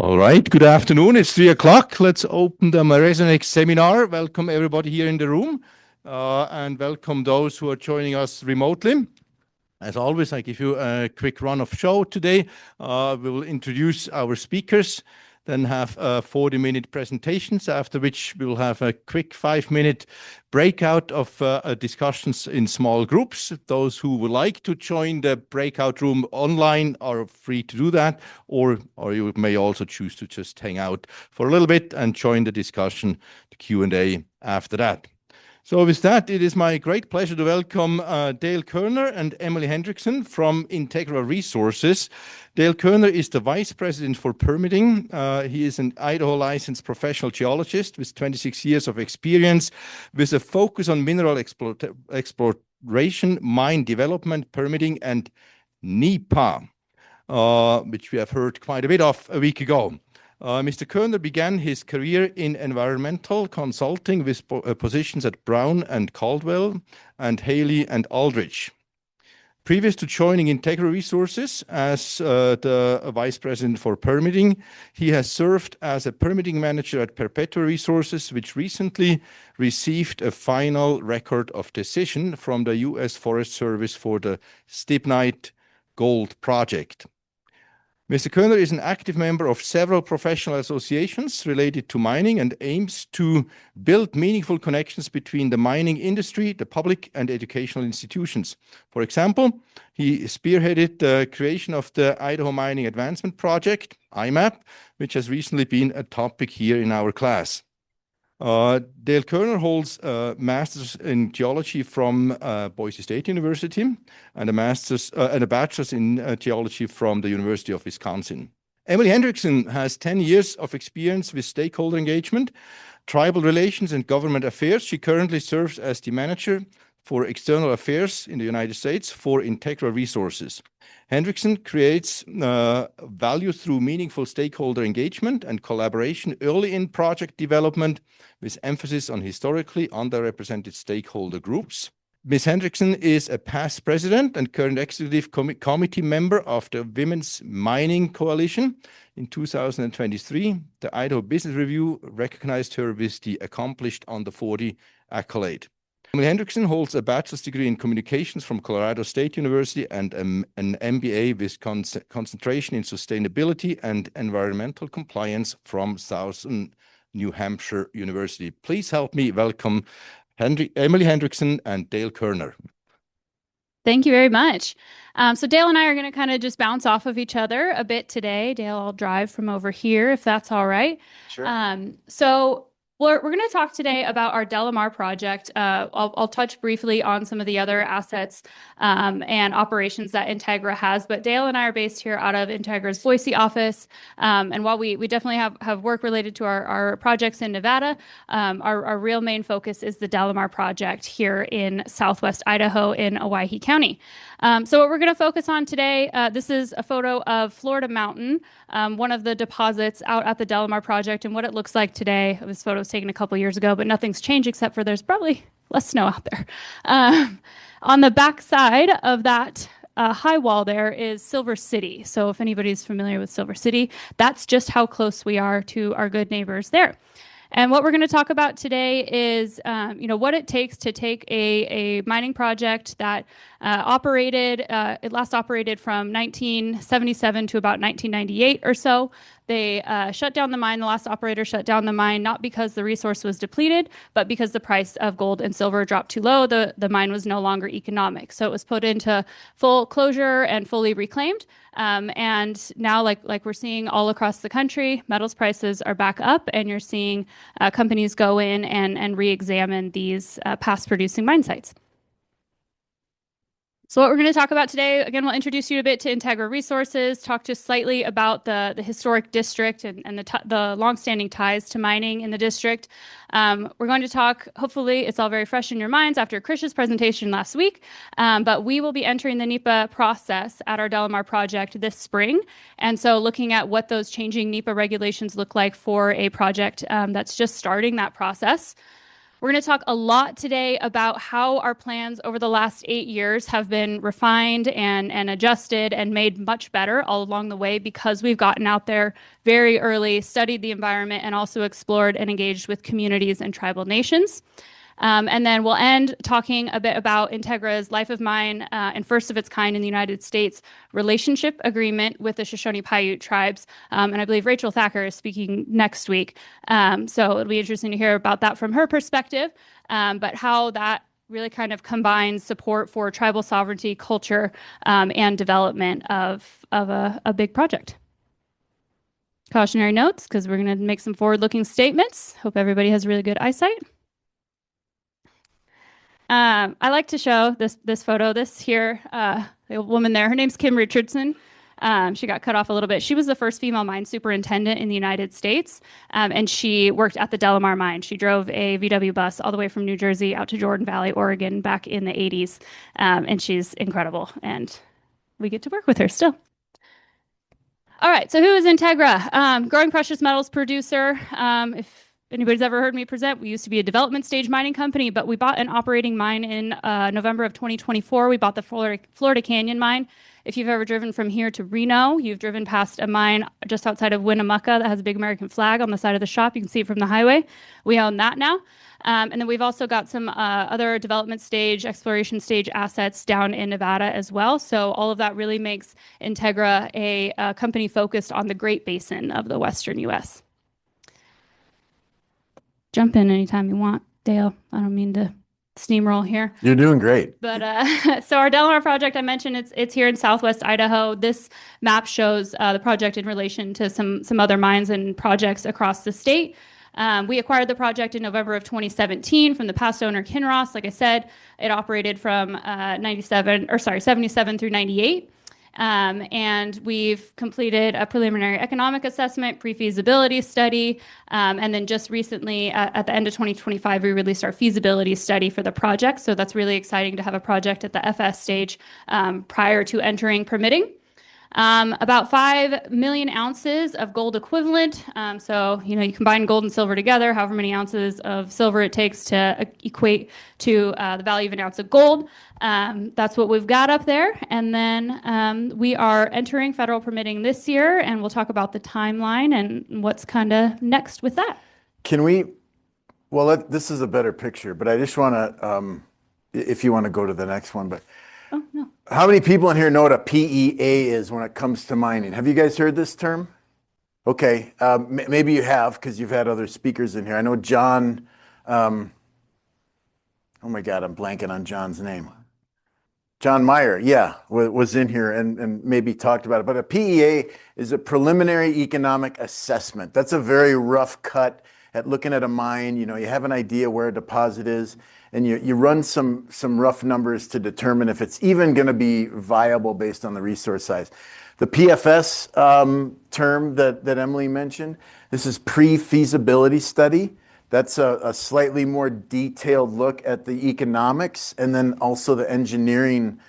All right, good afternoon. It's 3 o'clock. Let's open the MARESUNEX Seminar. Welcome everybody here in the room, and welcome those who are joining us remotely. As always, I give you a quick run of show today. We will introduce our speakers, then have 40-minute presentations, after which we will have a quick 5-minute breakout of discussions in small groups. Those who would like to join the breakout room online are free to do that, or you may also choose to just hang out for a little bit and join the discussion, the Q&A after that. So with that, it is my great pleasure to welcome Dale Kerner and Emily Hendrickson from Integra Resources. Dale Kerner is the Vice President for Permitting. He is an Idaho licensed professional geologist with 26 years of experience with a focus on mineral exploration, mine development, permitting, and NEPA, which we have heard quite a bit of a week ago. Mr. Kerner began his career in environmental consulting with positions at Brown and Caldwell and Haley and Aldrich. Previous to joining Integra Resources as the Vice President for Permitting, he has served as a permitting manager at Perpetua Resources, which recently received a final record of decision from the U.S. Forest Service for the Stibnite Gold Project. Mr. Kerner is an active member of several professional associations related to mining and aims to build meaningful connections between the mining industry, the public, and educational institutions. For example, he spearheaded the creation of the Idaho Mining Advancement Project, IMAP, which has recently been a topic here in our class. Dale Kerner holds a master's in geology from Boise State University and a bachelor's in geology from the University of Wisconsin. Emily Hendrickson has 10 years of experience with stakeholder engagement, tribal relations, and government affairs. She currently serves as the manager for external affairs in the United States for Integra Resources. Hendrickson creates value through meaningful stakeholder engagement and collaboration early in project development, with emphasis on historically underrepresented stakeholder groups. Ms. Hendrickson is a past president and current executive committee member of the Women's Mining Coalition. In 2023, the Idaho Business Review recognized her with the Accomplished Under 40 accolade. Emily Hendrickson holds a bachelor's degree in communications from Colorado State University and an MBA with concentration in sustainability and environmental compliance from Southern New Hampshire University. Please help me welcome Emily Hendrickson and Dale Kerner. Thank you very much. So Dale and I are going to kind of just bounce off of each other a bit today. Dale, I'll drive from over here if that's all right. Sure. So we're going to talk today about our DeLamar project. I'll touch briefly on some of the other assets and operations that Integra has, but Dale and I are based here out of Integra's Boise office. And while we definitely have work related to our projects in Nevada, our real main focus is the DeLamar project here in Southwest Idaho in Owyhee County. So what we're going to focus on today, this is a photo of Florida Mountain, one of the deposits out at the DeLamar project, and what it looks like today. This photo was taken a couple years ago, but nothing's changed except for there's probably less snow out there. On the back side of that high wall there is Silver City. So if anybody's familiar with Silver City, that's just how close we are to our good neighbors there. And what we're going to talk about today is, what it takes to take a mining project that it last operated from 1977 to about 1998 or so. They shut down the mine. The last operator shut down the mine, not because the resource was depleted, but because the price of gold and silver dropped too low. The mine was no longer economic. So it was put into full closure and fully reclaimed. And now, like we're seeing all across the country, metals prices are back up, and you're seeing companies go in and re-examine these past producing mine sites. So what we're going to talk about today, again, we'll introduce you a bit to Integra Resources, talk just slightly about the historic district and the longstanding ties to mining in the district. We're going to talk, hopefully it's all very fresh in your minds after Krish's presentation last week, but we will be entering the NEPA process at our DeLamar project this spring. And so looking at what those changing NEPA regulations look like for a project that's just starting that process. We're going to talk a lot today about how our plans over the last 8 years have been refined and adjusted and made much better all along the way because we've gotten out there very early, studied the environment, and also explored and engaged with communities and tribal nations. And then we'll end talking a bit about Integra's life of mine and first of its kind in the United States relationship agreement with the Shoshone-Paiute Tribes. And I believe Rachel Thacker is speaking next week. So it'll be interesting to hear about that from her perspective, but how that really kind of combines support for tribal sovereignty, culture, and development of a big project. Cautionary notes, because we're going to make some forward-looking statements. Hope everybody has really good eyesight. I like to show this photo. This here, the woman there, her name's Kim Richardson. She got cut off a little bit. She was the first female mine superintendent in the United States, and she worked at the DeLamar mine. She drove a VW bus all the way from New Jersey out to Jordan Valley, Oregon, back in the 80s, and she's incredible, and we get to work with her still. All right, so who is Integra? Growing precious metals producer. If anybody's ever heard me present, we used to be a development stage mining company, but we bought an operating mine in November of 2024. We bought the Florida Canyon mine. If you've ever driven from here to Reno, you've driven past a mine just outside of Winnemucca that has a big American flag on the side of the shop. You can see it from the highway. We own that now. And then we've also got some other development stage, exploration stage assets down in Nevada as well. So all of that really makes Integra a company focused on the Great Basin of the Western U.S. Jump in anytime you want, Dale. I don't mean to steamroll here. You're doing great. But so our DeLamar project, I mentioned, it's here in Southwest Idaho. This map shows the project in relation to some other mines and projects across the state. We acquired the project in November of 2017 from the past owner Kinross. Like I said, it operated from 77 through 98. And we've completed a preliminary economic assessment, pre-feasibility study, and then just recently, at the end of 2025, we released our feasibility study for the project. So that's really exciting to have a project at the FS stage prior to entering permitting. About 5 million ounces of gold equivalent. So, you combine gold and silver together, however many ounces of silver it takes to equate to the value of an ounce of gold. That's what we've got up there. And then we are entering federal permitting this year, and we'll talk about the timeline and what's kind of next with that. This is a better picture, but I just want to, if you want to go to the next one, but. Oh, no. How many people in here know what a PEA is when it comes to mining? Have you guys heard this term? Okay, maybe you have because you've had other speakers in here. I know John, oh my God, I'm blanking on John's name. John Meyer, yeah, was in here and maybe talked about it. But a PEA is a preliminary economic assessment. That's a very rough cut at looking at a mine. You have an idea where a deposit is, and you run some rough numbers to determine if it's even going to be viable based on the resource size. The PFS term that Emily mentioned, this is pre-feasibility study. That's a slightly more detailed look at the economics and then also the engineering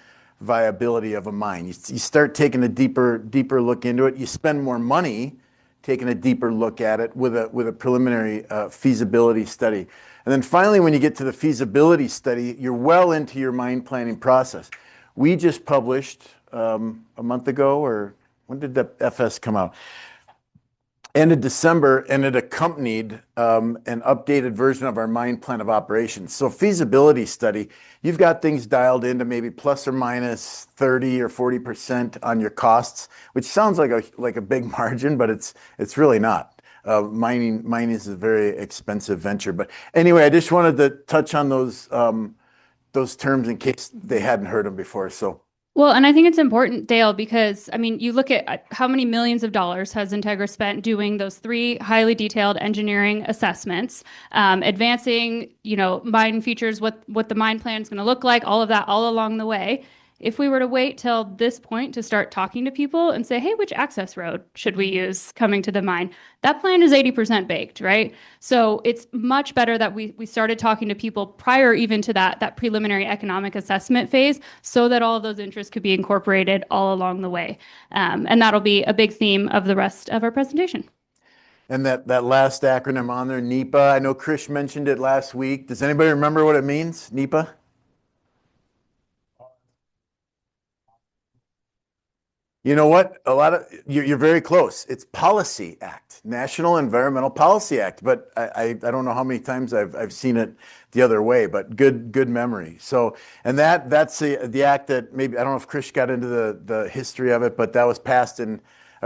viability of a mine. You start taking a deeper look into it. You spend more money taking a deeper look at it with a preliminary feasibility study. And then finally, when you get to the feasibility study, you're well into your mine planning process. We just published a month ago, or when did the FS come out? End of December, and it accompanied an updated version of our mine plan of operations. So feasibility study, you've got things dialed into maybe plus or minus 30 or 40% on your costs, which sounds like a big margin, but it's really not. Mining is a very expensive venture. But anyway, I just wanted to touch on those terms in case they hadn't heard them before. So. Well, and I think it's important, Dale, because, you look at how many millions of dollars has Integra spent doing those 3 highly detailed engineering assessments, advancing, mine features, what the mine plan is going to look like, all of that all along the way. If we were to wait till this point to start talking to people and say, hey, which access road should we use coming to the mine? That plan is 80% baked, right? So it's much better that we started talking to people prior even to that preliminary economic assessment phase so that all of those interests could be incorporated all along the way. And that'll be a big theme of the rest of our presentation. And that last acronym on there, NEPA, I know Krish mentioned it last week. Does anybody remember what it means, NEPA? You know what? You're very close. It's Policy Act, National Environmental Policy Act. But I don't know how many times I've seen it the other way. But good memory. So, and that's the act that maybe I don't know if Krish got into the history of it, but that was passed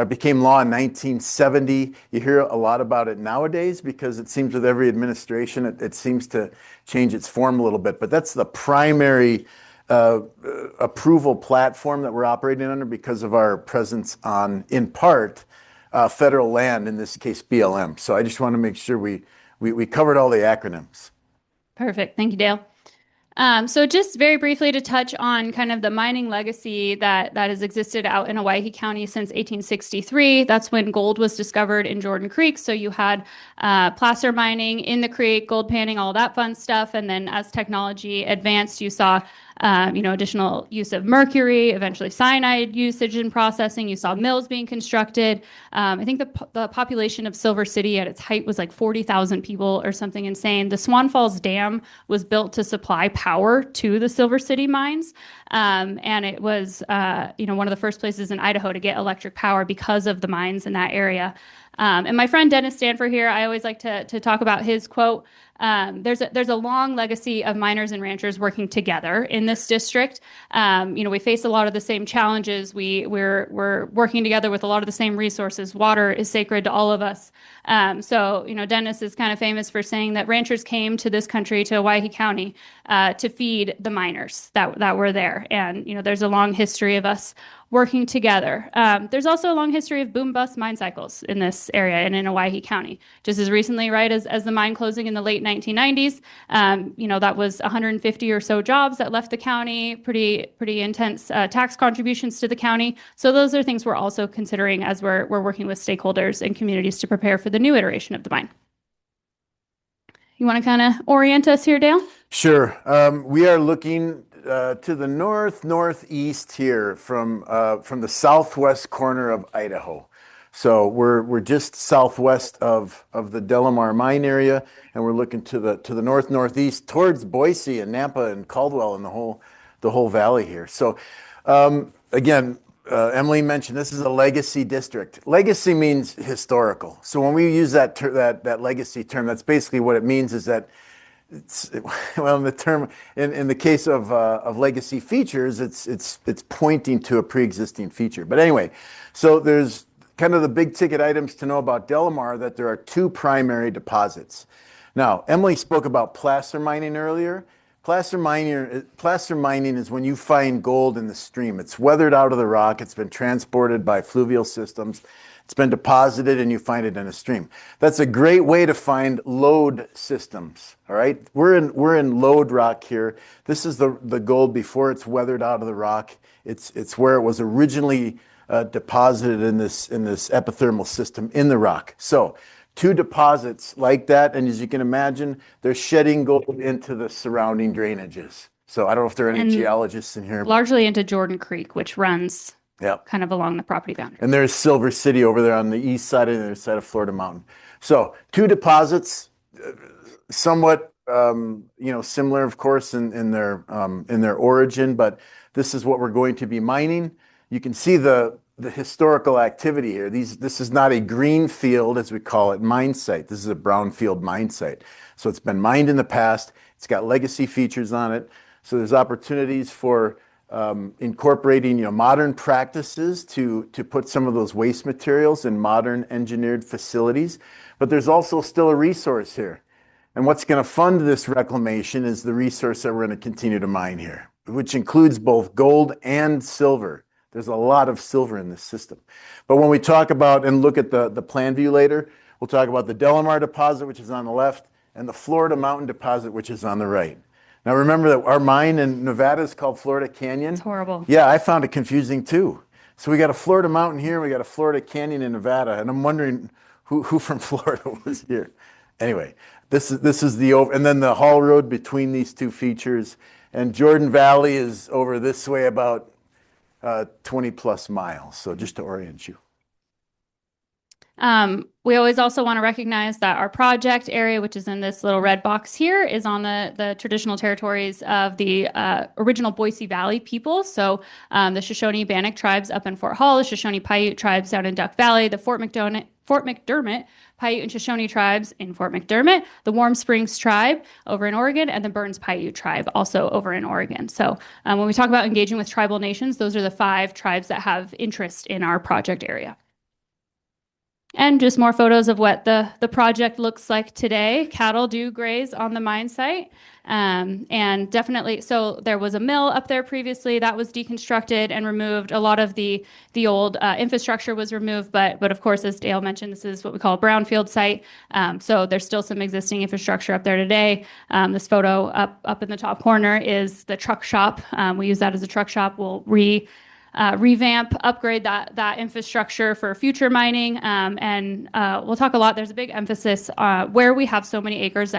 became law in 1970. You hear a lot about it nowadays because it seems with every administration it seems to change its form a little bit. But that's the primary approval platform that we're operating under because of our presence on, in part, federal land, in this case BLM. So I just want to make sure we covered all the acronyms. Perfect. Thank you, Dale. So just very briefly to touch on kind of the mining legacy that has existed out in Owyhee County since 1863. That's when gold was discovered in Jordan Creek. So you had placer mining in the creek, gold panning, all that fun stuff. And then as technology advanced, you saw additional use of mercury, eventually cyanide usage in processing. You saw mills being constructed. I think the population of Silver City at its height was like 40,000 people or something insane. The Swan Falls Dam was built to supply power to the Silver City mines. And it was, one of the first places in Idaho to get electric power because of the mines in that area. And my friend Dennis Stanford here, I always like to talk about his quote. There's a long legacy of miners and ranchers working together in this district. We face a lot of the same challenges. We're working together with a lot of the same resources. Water is sacred to all of us. Dennis is kind of famous for saying that ranchers came to this country, to Owyhee County, to feed the miners that were there. And, there's a long history of us working together. There's also a long history of boom-bust mine cycles in this area and in Owyhee County. Just as recently, right, as the mine closing in the late 1990s, that was 150 or so jobs that left the county, pretty intense tax contributions to the county. So those are things we're also considering as we're working with stakeholders and communities to prepare for the new iteration of the mine. You want to kind of orient us here, Dale? Sure. We are looking to the northeast here from the southwest corner of Idaho. So we're just southwest of the DeLamar mine area, and we're looking to the northeast towards Boise and Nampa and Caldwell and the whole valley here. So again, Emily mentioned this is a legacy district. Legacy means historical. So when we use that legacy term, that's basically what it means is that in the case of legacy features, it's pointing to a pre-existing feature. But anyway, so there's kind of the big ticket items to know about DeLamar, that there are two primary deposits. Now, Emily spoke about placer mining earlier. Placer mining is when you find gold in the stream. It's weathered out of the rock. It's been transported by fluvial systems. It's been deposited and you find it in a stream. That's a great way to find lode systems. All right, we're in lode rock here. This is the gold before it's weathered out of the rock. It's where it was originally deposited in this epithermal system in the rock. So two deposits like that, and as you can imagine, they're shedding gold into the surrounding drainages. So I don't know if there are any geologists in here. Largely into Jordan Creek, which runs kind of along the property boundary. And there's Silver City over there on the east side and the other side of Florida Mountain. So two deposits, somewhat similar, of course, in their origin, but this is what we're going to be mining. You can see the historical activity here. This is not a green field, as we call it, mine site. This is a brownfield mine site. So it's been mined in the past. It's got legacy features on it. So there's opportunities for incorporating modern practices to put some of those waste materials in modern engineered facilities. But there's also still a resource here. And what's going to fund this reclamation is the resource that we're going to continue to mine here, which includes both gold and silver. There's a lot of silver in this system. But when we talk about and look at the plan view later, we'll talk about the DeLamar deposit, which is on the left, and the Florida Mountain deposit, which is on the right. Now remember that our mine in Nevada is called Florida Canyon. It's horrible. Yeah, I found it confusing too. So we got a Florida Mountain here, we got a Florida Canyon in Nevada, and I'm wondering who from Florida was here. Anyway, this is and then the haul road between these two features, and Jordan Valley is over this way about 20 plus miles. So just to orient you. We always also want to recognize that our project area, which is in this little red box here, is on the traditional territories of the original Boise Valley people. So the Shoshone-Paiute Tribes up in Fort Hall, the Shoshone-Paiute Tribes down in Duck Valley, the Fort McDermott Paiute and Shoshone Tribes in Fort McDermott, the Warm Springs Tribe over in Oregon, and the Burns Paiute Tribe also over in Oregon. So when we talk about engaging with tribal nations, those are the 5 tribes that have interest in our project area. And just more photos of what the project looks like today. Cattle do graze on the mine site. And definitely, so there was a mill up there previously that was deconstructed and removed. A lot of the old infrastructure was removed, but of course, as Dale mentioned, this is what we call a brownfield site. So there's still some existing infrastructure up there today. This photo up in the top corner is the truck shop. We use that as a truck shop. We'll revamp, upgrade that infrastructure for future mining, and we'll talk a lot. There's a big emphasis where we have so many acres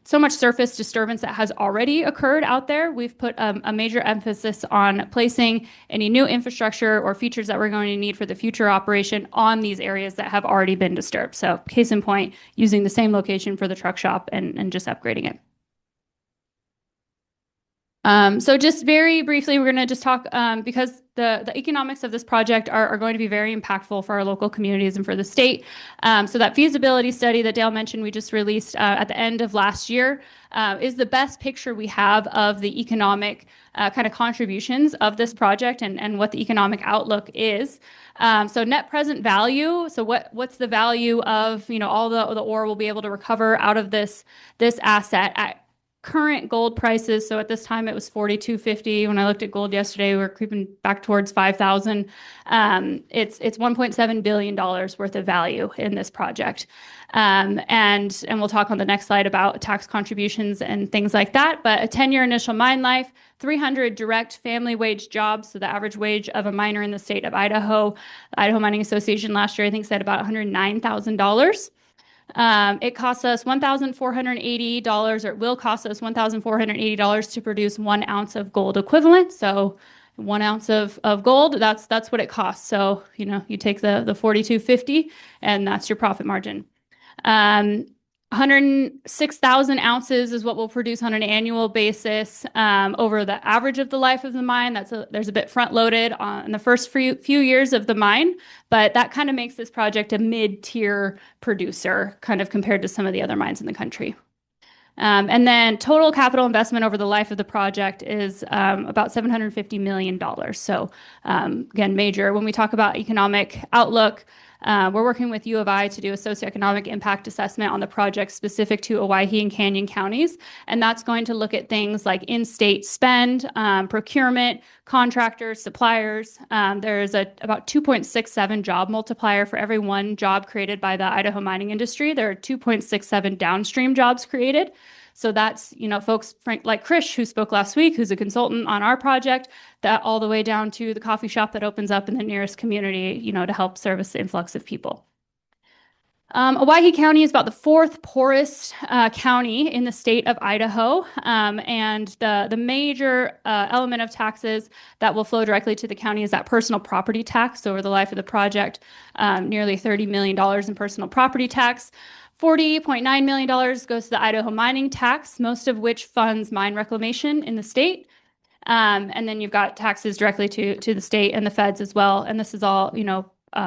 so much surface disturbance that has already occurred out there. We've put a major emphasis on placing any new infrastructure or features that we're going to need for the future operation on these areas that have already been disturbed. So case in point, using the same location for the truck shop and just upgrading it. So just very briefly, we're going to just talk because the economics of this project are going to be very impactful for our local communities and for the state. So that feasibility study that Dale mentioned we just released at the end of last year is the best picture we have of the economic kind of contributions of this project and what the economic outlook is. So net present value. So what's the value of all the ore we'll be able to recover out of this asset at current gold prices. So at this time it was $4,250. When I looked at gold yesterday, we were creeping back towards 5,000. It's $1.7 billion worth of value in this project. And we'll talk on the next slide about tax contributions and things like that. But a 10-year initial mine life, 300 direct family wage jobs. So the average wage of a miner in the state of Idaho, the Idaho Mining Association last year, I think said about $109,000. It costs us $1,480, or it will cost us $1,480 to produce 1 ounce of gold equivalent. So 1 ounce of gold, that's what it costs. So, you take the $4,250 and that's your profit margin. 106,000 ounces is what we'll produce on an annual basis over the average of the life of the mine. There's a bit front loaded in the first few years of the mine, but that kind of makes this project a mid-tier producer kind of compared to some of the other mines in the country. And then total capital investment over the life of the project is about $750 million. So again, major. When we talk about economic outlook, we're working with U of I to do a socioeconomic impact assessment on the project specific to Owyhee and Canyon counties. And that's going to look at things like in-state spend, procurement, contractors, suppliers. There's about 2.67 job multiplier for every 1 job created by the Idaho mining industry. There are 2.67 downstream jobs created. So that's, folks like Krish, who spoke last week, who's a consultant on our project, that all the way down to the coffee shop that opens up in the nearest community, to help service the influx of people. Owyhee County is about the 4th poorest county in the state of Idaho. And the major element of taxes that will flow directly to the county is that personal property tax. So over the life of the project, nearly $30 million in personal property tax. $40.9 million goes to the Idaho mining tax, most of which funds mine reclamation in the state. And then you've got taxes directly to the state and the feds as well. And this is all,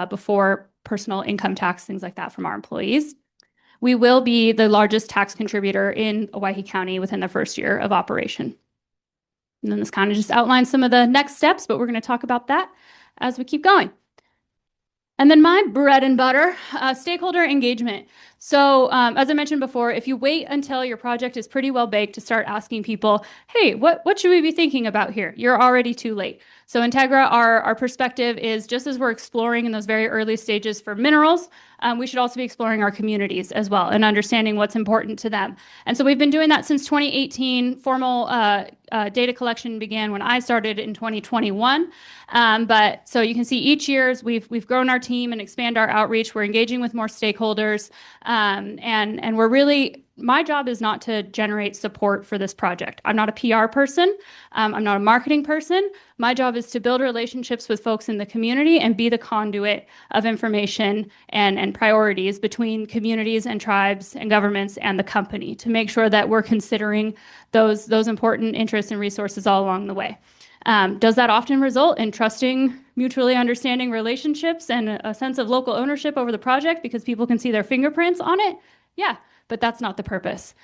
before personal income tax, things like that from our employees. We will be the largest tax contributor in Owyhee County within the first year of operation. And then this kind of just outlines some of the next steps, but we're going to talk about that as we keep going. And then my bread and butter, stakeholder engagement. So as I mentioned before, if you wait until your project is pretty well baked to start asking people, hey, what should we be thinking about here? You're already too late. So Integra, our perspective is just as we're exploring in those very early stages for minerals, we should also be exploring our communities as well and understanding what's important to them. And so we've been doing that since 2018. Formal data collection began when I started in 2021. But so you can see each year we've grown our team and expand our outreach. We're engaging with more stakeholders, and we're really my job is not to generate support for this project. I'm not a PR person. I'm not a marketing person. My job is to build relationships with folks in the community and be the conduit of information and priorities between communities and tribes and governments and the company to make sure that we're considering those important interests and resources all along the way. Does that often result in trusting, mutually understanding relationships and a sense of local ownership over the project because people can see their fingerprints on it? Yeah, but that's not the purpose.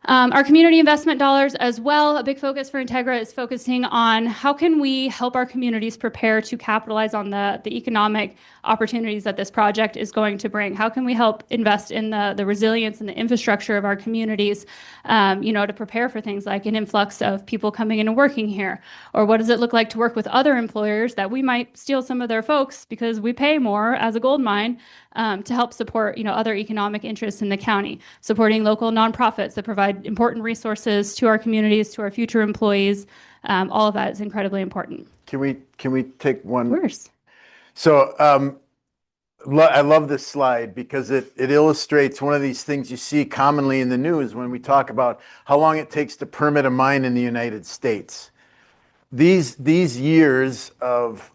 Our community investment dollars as well, a big focus for Integra is focusing on how can we help our communities prepare to capitalize on the economic opportunities that this project is going to bring. How can we help invest in the resilience and the infrastructure of our communities, to prepare for things like an influx of people coming in and working here? Or what does it look like to work with other employers that we might steal some of their folks because we pay more as a gold mine to help support, other economic interests in the county, supporting local nonprofits that provide important resources to our communities, to our future employees. All of that is incredibly important. Can we take one? Of course. So I love this slide because it illustrates one of these things you see commonly in the news when we talk about how long it takes to permit a mine in the United States. These years of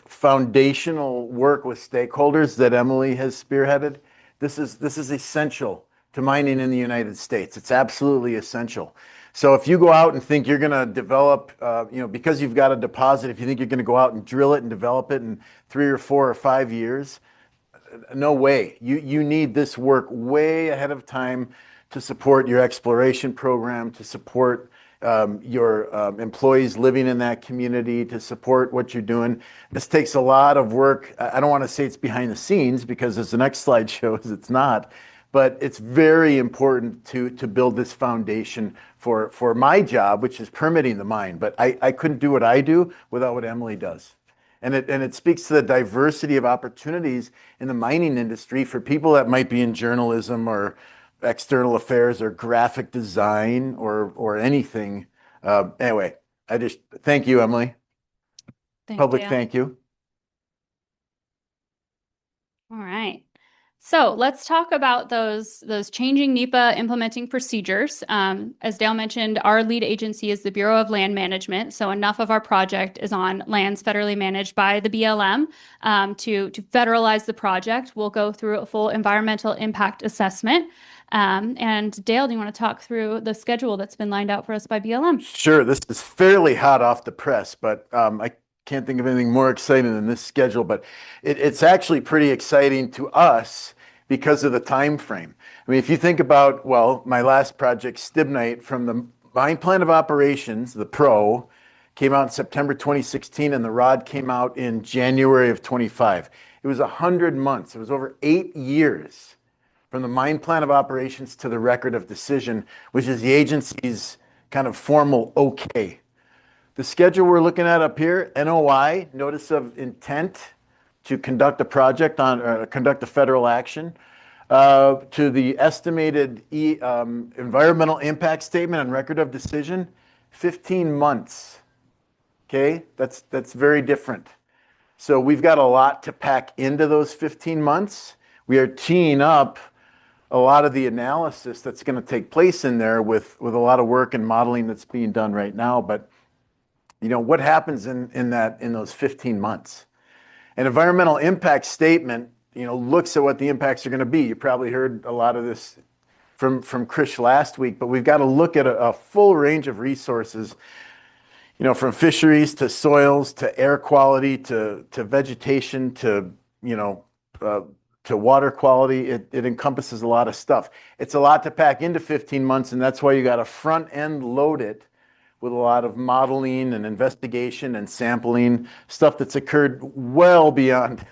foundational work with stakeholders that Emily has spearheaded, this is essential to mining in the United States. It's absolutely essential. So if you go out and think you're going to develop, because you've got a deposit, if you think you're going to go out and drill it and develop it in 3 or 4 or 5 years, no way. You need this work way ahead of time to support your exploration program, to support your employees living in that community, to support what you're doing. This takes a lot of work. I don't want to say it's behind the scenes because as the next slide shows, it's not. But it's very important to build this foundation for my job, which is permitting the mine. But I couldn't do what I do without what Emily does. And it speaks to the diversity of opportunities in the mining industry for people that might be in journalism or external affairs or graphic design or anything. Anyway, I just thank you, Emily. Public thank you. All right. So let's talk about those changing NEPA implementing procedures. As Dale mentioned, our lead agency is the Bureau of Land Management. So enough of our project is on lands federally managed by the BLM. To federalize the project, we'll go through a full environmental impact assessment. And Dale, do you want to talk through the schedule that's been lined out for us by BLM? Sure. This is fairly hot off the press, but I can't think of anything more exciting than this schedule. But it's actually pretty exciting to us because of the time frame. I mean, if you think about, my last project, Stibnite, from the Mine Plan of Operations, the PRO, came out in September 2016, and the ROD came out in January of 25. It was 100 months. It was over 8 years from the Mine Plan of Operations to the Record of Decision, which is the agency's kind of formal okay. The schedule we're looking at up here, NOI, Notice of Intent to conduct a project conduct a federal action, to the estimated environmental impact statement and Record of Decision, 15 months. Okay, that's very different. So we've got a lot to pack into those 15 months. We are teeing up a lot of the analysis that's going to take place in there with a lot of work and modeling that's being done right now. But what happens in those 15 months? An environmental impact statement, looks at what the impacts are going to be. You probably heard a lot of this from Krish last week, but we've got to look at a full range of resources, from fisheries to soils to air quality to vegetation to water quality. It encompasses a lot of stuff. It's a lot to pack into 15 months, and that's why you got to front end load it with a lot of modeling and investigation and sampling, stuff that's occurred well beyond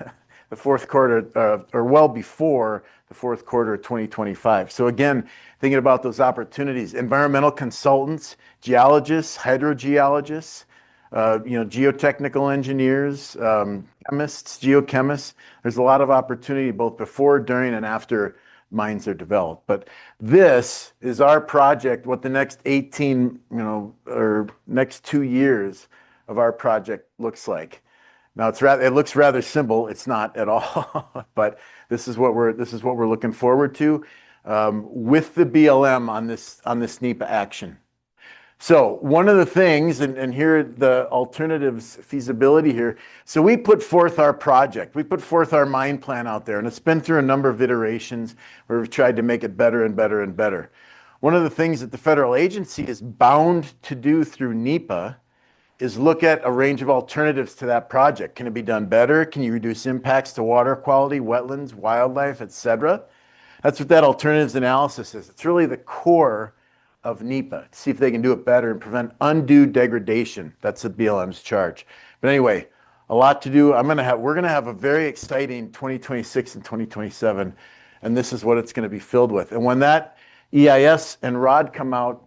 the fourth quarter, or well before the fourth quarter of 2025. So again, thinking about those opportunities, environmental consultants, geologists, hydrogeologists, geotechnical engineers, chemists, geochemists. There's a lot of opportunity both before, during, and after mines are developed. But this is our project, what the next 18, or next 2 years of our project looks like. Now it looks rather simple. It's not at all, but this is what we're looking forward to. with the BLM on this NEPA action. So one of the things, and here the alternatives feasibility here. So we put forth our project. We put forth our mine plan out there, and it's been through a number of iterations where we've tried to make it better and better and better. One of the things that the federal agency is bound to do through NEPA is look at a range of alternatives to that project. Can it be done better? Can you reduce impacts to water quality, wetlands, wildlife, et cetera? That's what that alternatives analysis is. It's really the core of NEPA, to see if they can do it better and prevent undue degradation. That's the BLM's charge. But anyway, a lot to do. We're gonna have a very exciting 2026 and 2027, and this is what it's gonna be filled with. And when that EIS and ROD come out,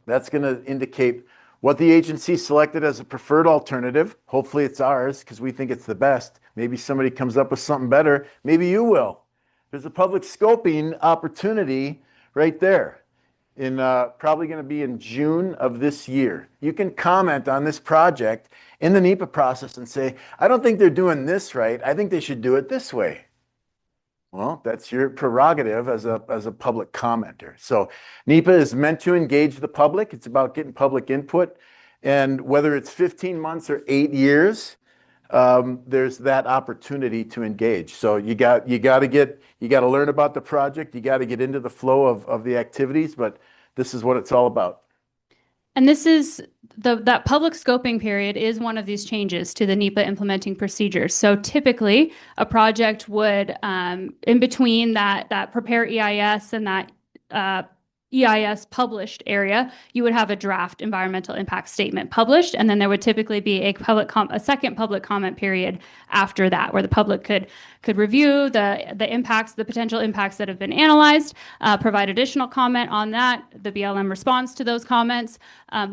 that's gonna indicate what the agency selected as a preferred alternative. Hopefully it's ours, because we think it's the best. Maybe somebody comes up with something better. Maybe you will. There's a public scoping opportunity right there. Probably going to be in June of this year. You can comment on this project in the NEPA process and say, I don't think they're doing this right. I think they should do it this way. Well, that's your prerogative as a public commenter. So NEPA is meant to engage the public. It's about getting public input. And whether it's 15 months or 8 years, there's that opportunity to engage. So you got to learn about the project. You got to get into the flow of the activities, but this is what it's all about. And this is that public scoping period is one of these changes to the NEPA implementing procedures. So typically a project would, in between that prepare EIS and that EIS published area, you would have a draft environmental impact statement published, and then there would typically be a second public comment period after that, where the public could review the impacts, the potential impacts that have been analyzed, provide additional comment on that. The BLM responds to those comments.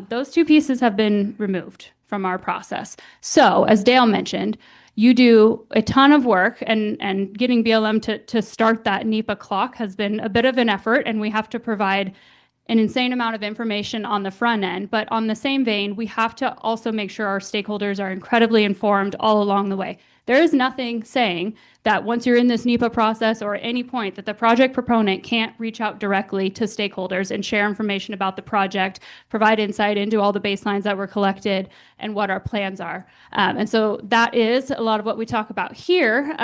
Those two pieces have been removed from our process. So, as Dale mentioned, you do a ton of work, and getting BLM to start that NEPA clock has been a bit of an effort, and we have to provide an insane amount of information on the front end. But on the same vein, we have to also make sure our stakeholders are incredibly informed all along the way. There is nothing saying that once you're in this NEPA process or at any point that the project proponent can't reach out directly to stakeholders and share information about the project, provide insight into all the baselines that were collected and what our plans are. And so that is a lot of what we talk about here.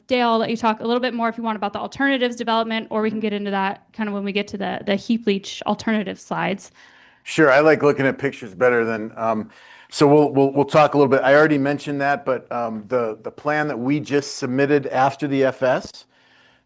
Dale, I'll let you talk a little bit more if you want about the alternatives development, or we can get into that kind of when we get to the heap leach alternative slides. Sure, I like looking at pictures better than... So we'll talk a little bit. I already mentioned that, but the plan that we just submitted after the FS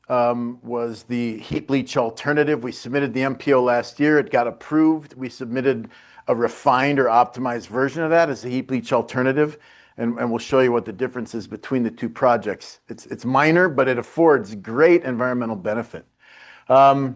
was the heap leach alternative. We submitted the MPO last year. It got approved. We submitted a refined or optimized version of that as a heap leach alternative, and we'll show you what the difference is between the two projects. It's minor, but it affords great environmental benefit. And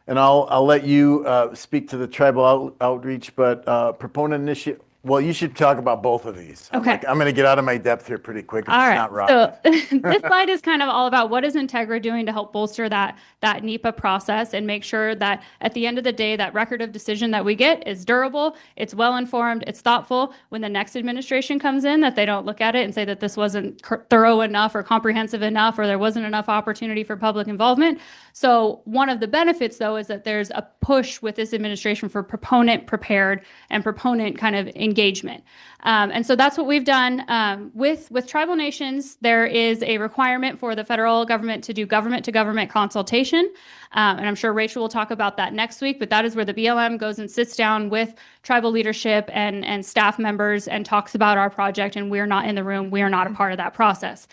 I'll let you speak to the tribal outreach, but proponent initiative. Well, you should talk about both of these. Okay. I'm going to get out of my depth here pretty quick. All right. Not rocket. So this slide is kind of all about what is Integra doing to help bolster that NEPA process and make sure that at the end of the day, that record of decision that we get is durable, it's well-informed, it's thoughtful. When the next administration comes in, that they don't look at it and say that this wasn't thorough enough or comprehensive enough, or there wasn't enough opportunity for public involvement. So one of the benefits, though, is that there's a push with this administration for proponent prepared and proponent kind of engagement. And so that's what we've done. With tribal nations, there is a requirement for the federal government to do government-to-government consultation. And I'm sure Rachel will talk about that next week, but that is where the BLM goes and sits down with tribal leadership and staff members and talks about our project, and we're not in the room. We are not a part of that process.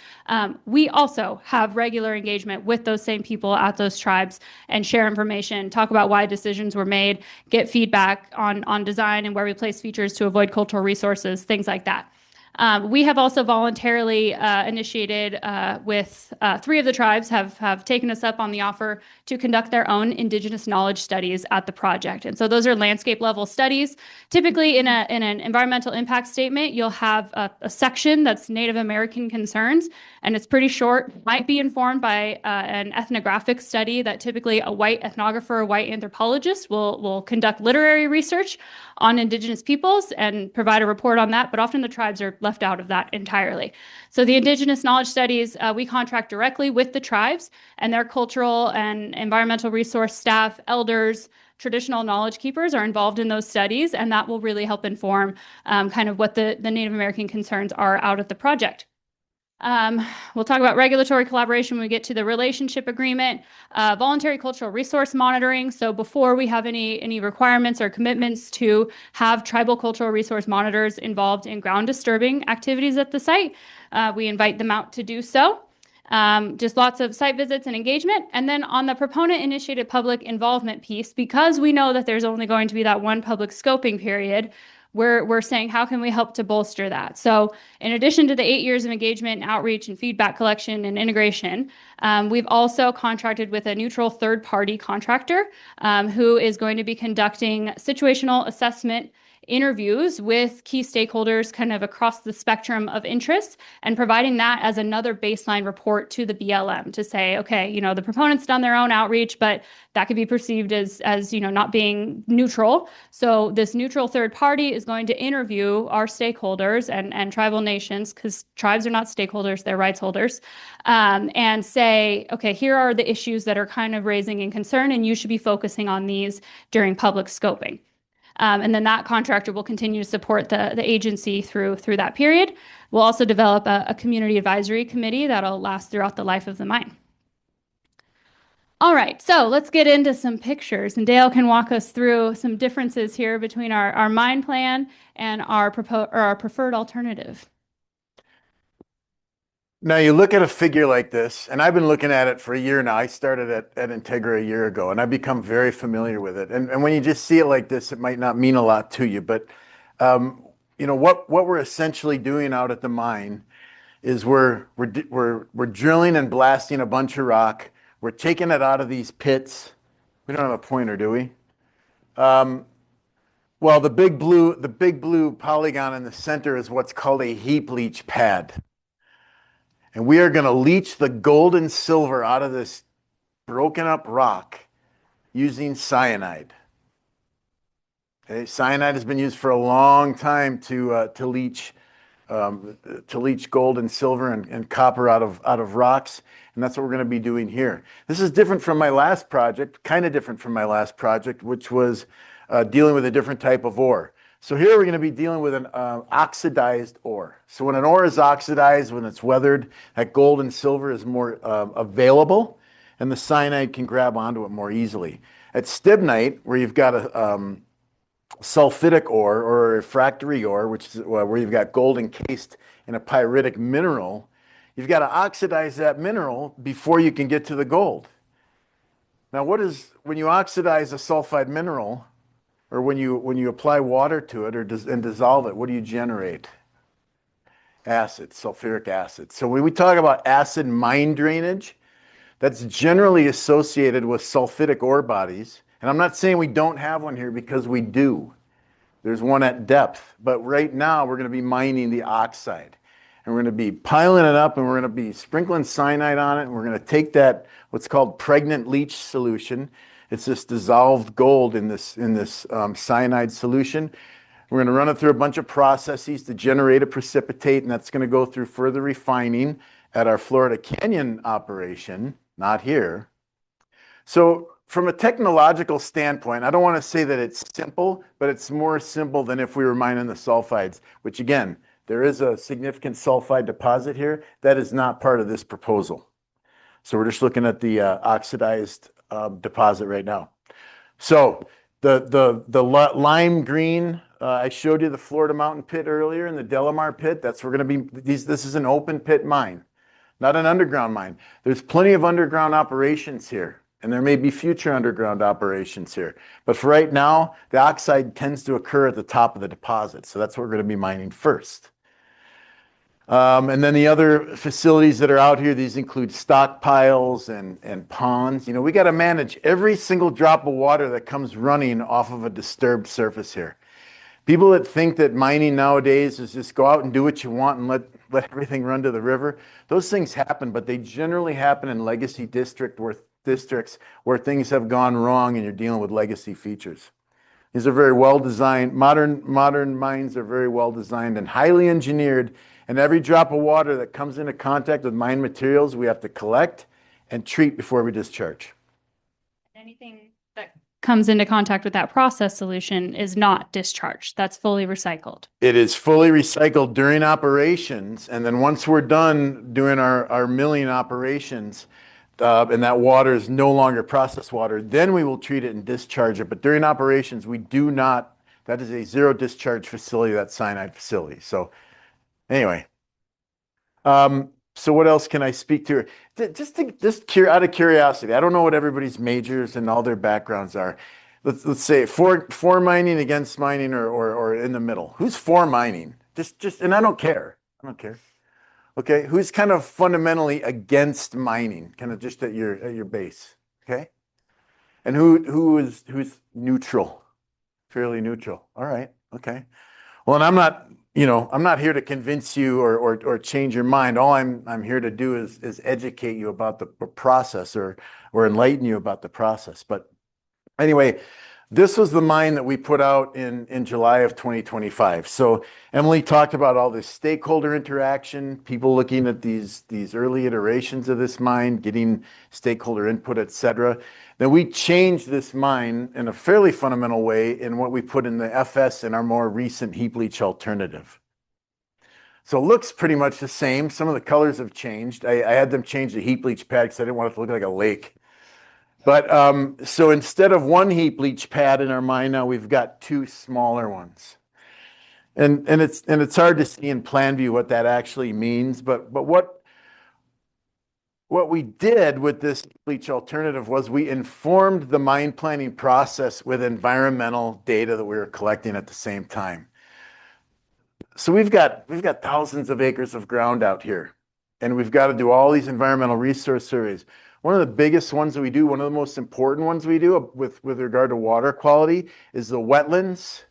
We also have regular engagement with those same people at those tribes and share information, talk about why decisions were made, get feedback on design and where we place features to avoid cultural resources, things like that. We have also voluntarily initiated with 3 of the tribes have taken us up on the offer to conduct their own Indigenous knowledge studies at the project. And so those are landscape level studies. Typically in an environmental impact statement, you'll have a section that's Native American concerns, and it's pretty short, might be informed by an ethnographic study that typically a white ethnographer, a white anthropologist will conduct literary research on Indigenous peoples and provide a report on that, but often the tribes are left out of that entirely. So the Indigenous Knowledge Studies, we contract directly with the tribes and their cultural and environmental resource staff, elders, traditional knowledge keepers are involved in those studies, and that will really help inform kind of what the Native American concerns are out at the project. We'll talk about regulatory collaboration when we get to the relationship agreement, voluntary cultural resource monitoring. So before we have any requirements or commitments to have tribal cultural resource monitors involved in ground disturbing activities at the site, we invite them out to do so. Just lots of site visits and engagement. And then on the proponent-initiated public involvement piece, because we know that there's only going to be that one public scoping period, we're saying, how can we help to bolster that? So in addition to the 8 years of engagement and outreach and feedback collection and integration, we've also contracted with a neutral third-party contractor who is going to be conducting situational assessment interviews with key stakeholders kind of across the spectrum of interests and providing that as another baseline report to the BLM to say, okay, the proponents done their own outreach, but that could be perceived as not being neutral. So this neutral third party is going to interview our stakeholders and tribal nations, because tribes are not stakeholders, they're rights holders, and say, okay, here are the issues that are kind of raising in concern, and you should be focusing on these during public scoping. And then that contractor will continue to support the agency through that period. We'll also develop a community advisory committee that'll last throughout the life of the mine. All right, so let's get into some pictures, and Dale can walk us through some differences here between our mine plan and our preferred alternative. Now you look at a figure like this, and I've been looking at it for a year now. I started at Integra a year ago, and I've become very familiar with it. And when you just see it like this, it might not mean a lot to you. But what we're essentially doing out at the mine is we're drilling and blasting a bunch of rock. We're taking it out of these pits. We don't have a pointer, do we? Well, the big blue polygon in the center is what's called a heap leach pad. And we are going to leach the gold and silver out of this broken up rock using cyanide. Okay? Cyanide has been used for a long time to leach gold and silver and copper out of rocks, and that's what we're going to be doing here. This is different from my last project, kind of different from my last project, which was dealing with a different type of ore. So here we're going to be dealing with an oxidized ore. So when an ore is oxidized, when it's weathered, that gold and silver is more available, and the cyanide can grab onto it more easily. At stibnite, where you've got a sulfidic ore or a refractory ore, which is where you've got gold encased in a pyritic mineral, you've got to oxidize that mineral before you can get to the gold. Now, when you oxidize a sulfide mineral, or when you apply water to it and dissolve it, what do you generate? Acid, sulfuric acid. So when we talk about acid mine drainage, that's generally associated with sulfidic ore bodies. And I'm not saying we don't have one here, because we do. There's one at depth. But right now we're going to be mining the oxide. And we're going to be piling it up, and we're going to be sprinkling cyanide on it. And we're going to take that, what's called pregnant leach solution. It's this dissolved gold in this cyanide solution. We're going to run it through a bunch of processes to generate a precipitate, and that's going to go through further refining at our Florida Canyon operation, not here. So from a technological standpoint, I don't want to say that it's simple, but it's more simple than if we were mining the sulfides, which again, there is a significant sulfide deposit here. That is not part of this proposal. So we're just looking at the oxidized deposit right now. So the lime green, I showed you the Florida Mountain Pit earlier and the DeLamar Pit. That's we're going to be this is an open pit mine, not an underground mine. There's plenty of underground operations here, and there may be future underground operations here. But for right now, the oxide tends to occur at the top of the deposit. So that's what we're going to be mining first. And then the other facilities that are out here, these include stockpiles and ponds. We got to manage every single drop of water that comes running off of a disturbed surface here. People that think that mining nowadays is just go out and do what you want and let everything run to the river, those things happen, but they generally happen in legacy districts where things have gone wrong and you're dealing with legacy features. These are very well designed. Modern mines are very well designed and highly engineered. And every drop of water that comes into contact with mine materials, we have to collect and treat before we discharge. Anything that comes into contact with that process solution is not discharged. That's fully recycled. It is fully recycled during operations. And then once we're done doing our milling operations, and that water is no longer processed water, then we will treat it and discharge it. But during operations, we do not, that is a zero discharge facility, that cyanide facility. So anyway, so what else can I speak to? Just out of curiosity, I don't know what everybody's majors and all their backgrounds are. Let's say for mining, against mining, or in the middle. Who's for mining? And I don't care. Okay, who's kind of fundamentally against mining, kind of just at your base? Okay, and who's neutral, fairly neutral? All right, okay. Well, and I'm not here to convince you or change your mind. All I'm here to do is educate you about the process or enlighten you about the process. But anyway, this was the mine that we put out in July of 2025. So Emily talked about all this stakeholder interaction, people looking at these early iterations of this mine, getting stakeholder input, et cetera. Then we changed this mine in a fairly fundamental way in what we put in the FS in our more recent heap leach alternative. So it looks pretty much the same. Some of the colors have changed. I had them change the heap leach pad because I didn't want it to look like a lake. But so instead of one heap leach pad in our mine now, we've got two smaller ones. And it's hard to see in plan view what that actually means. But what we did with this leach alternative was we informed the mine planning process with environmental data that we were collecting at the same time. So we've got thousands of acres of ground out here, and we've got to do all these environmental resource surveys. One of the biggest ones that we do, one of the most important ones we do with regard to water quality is the wetlands,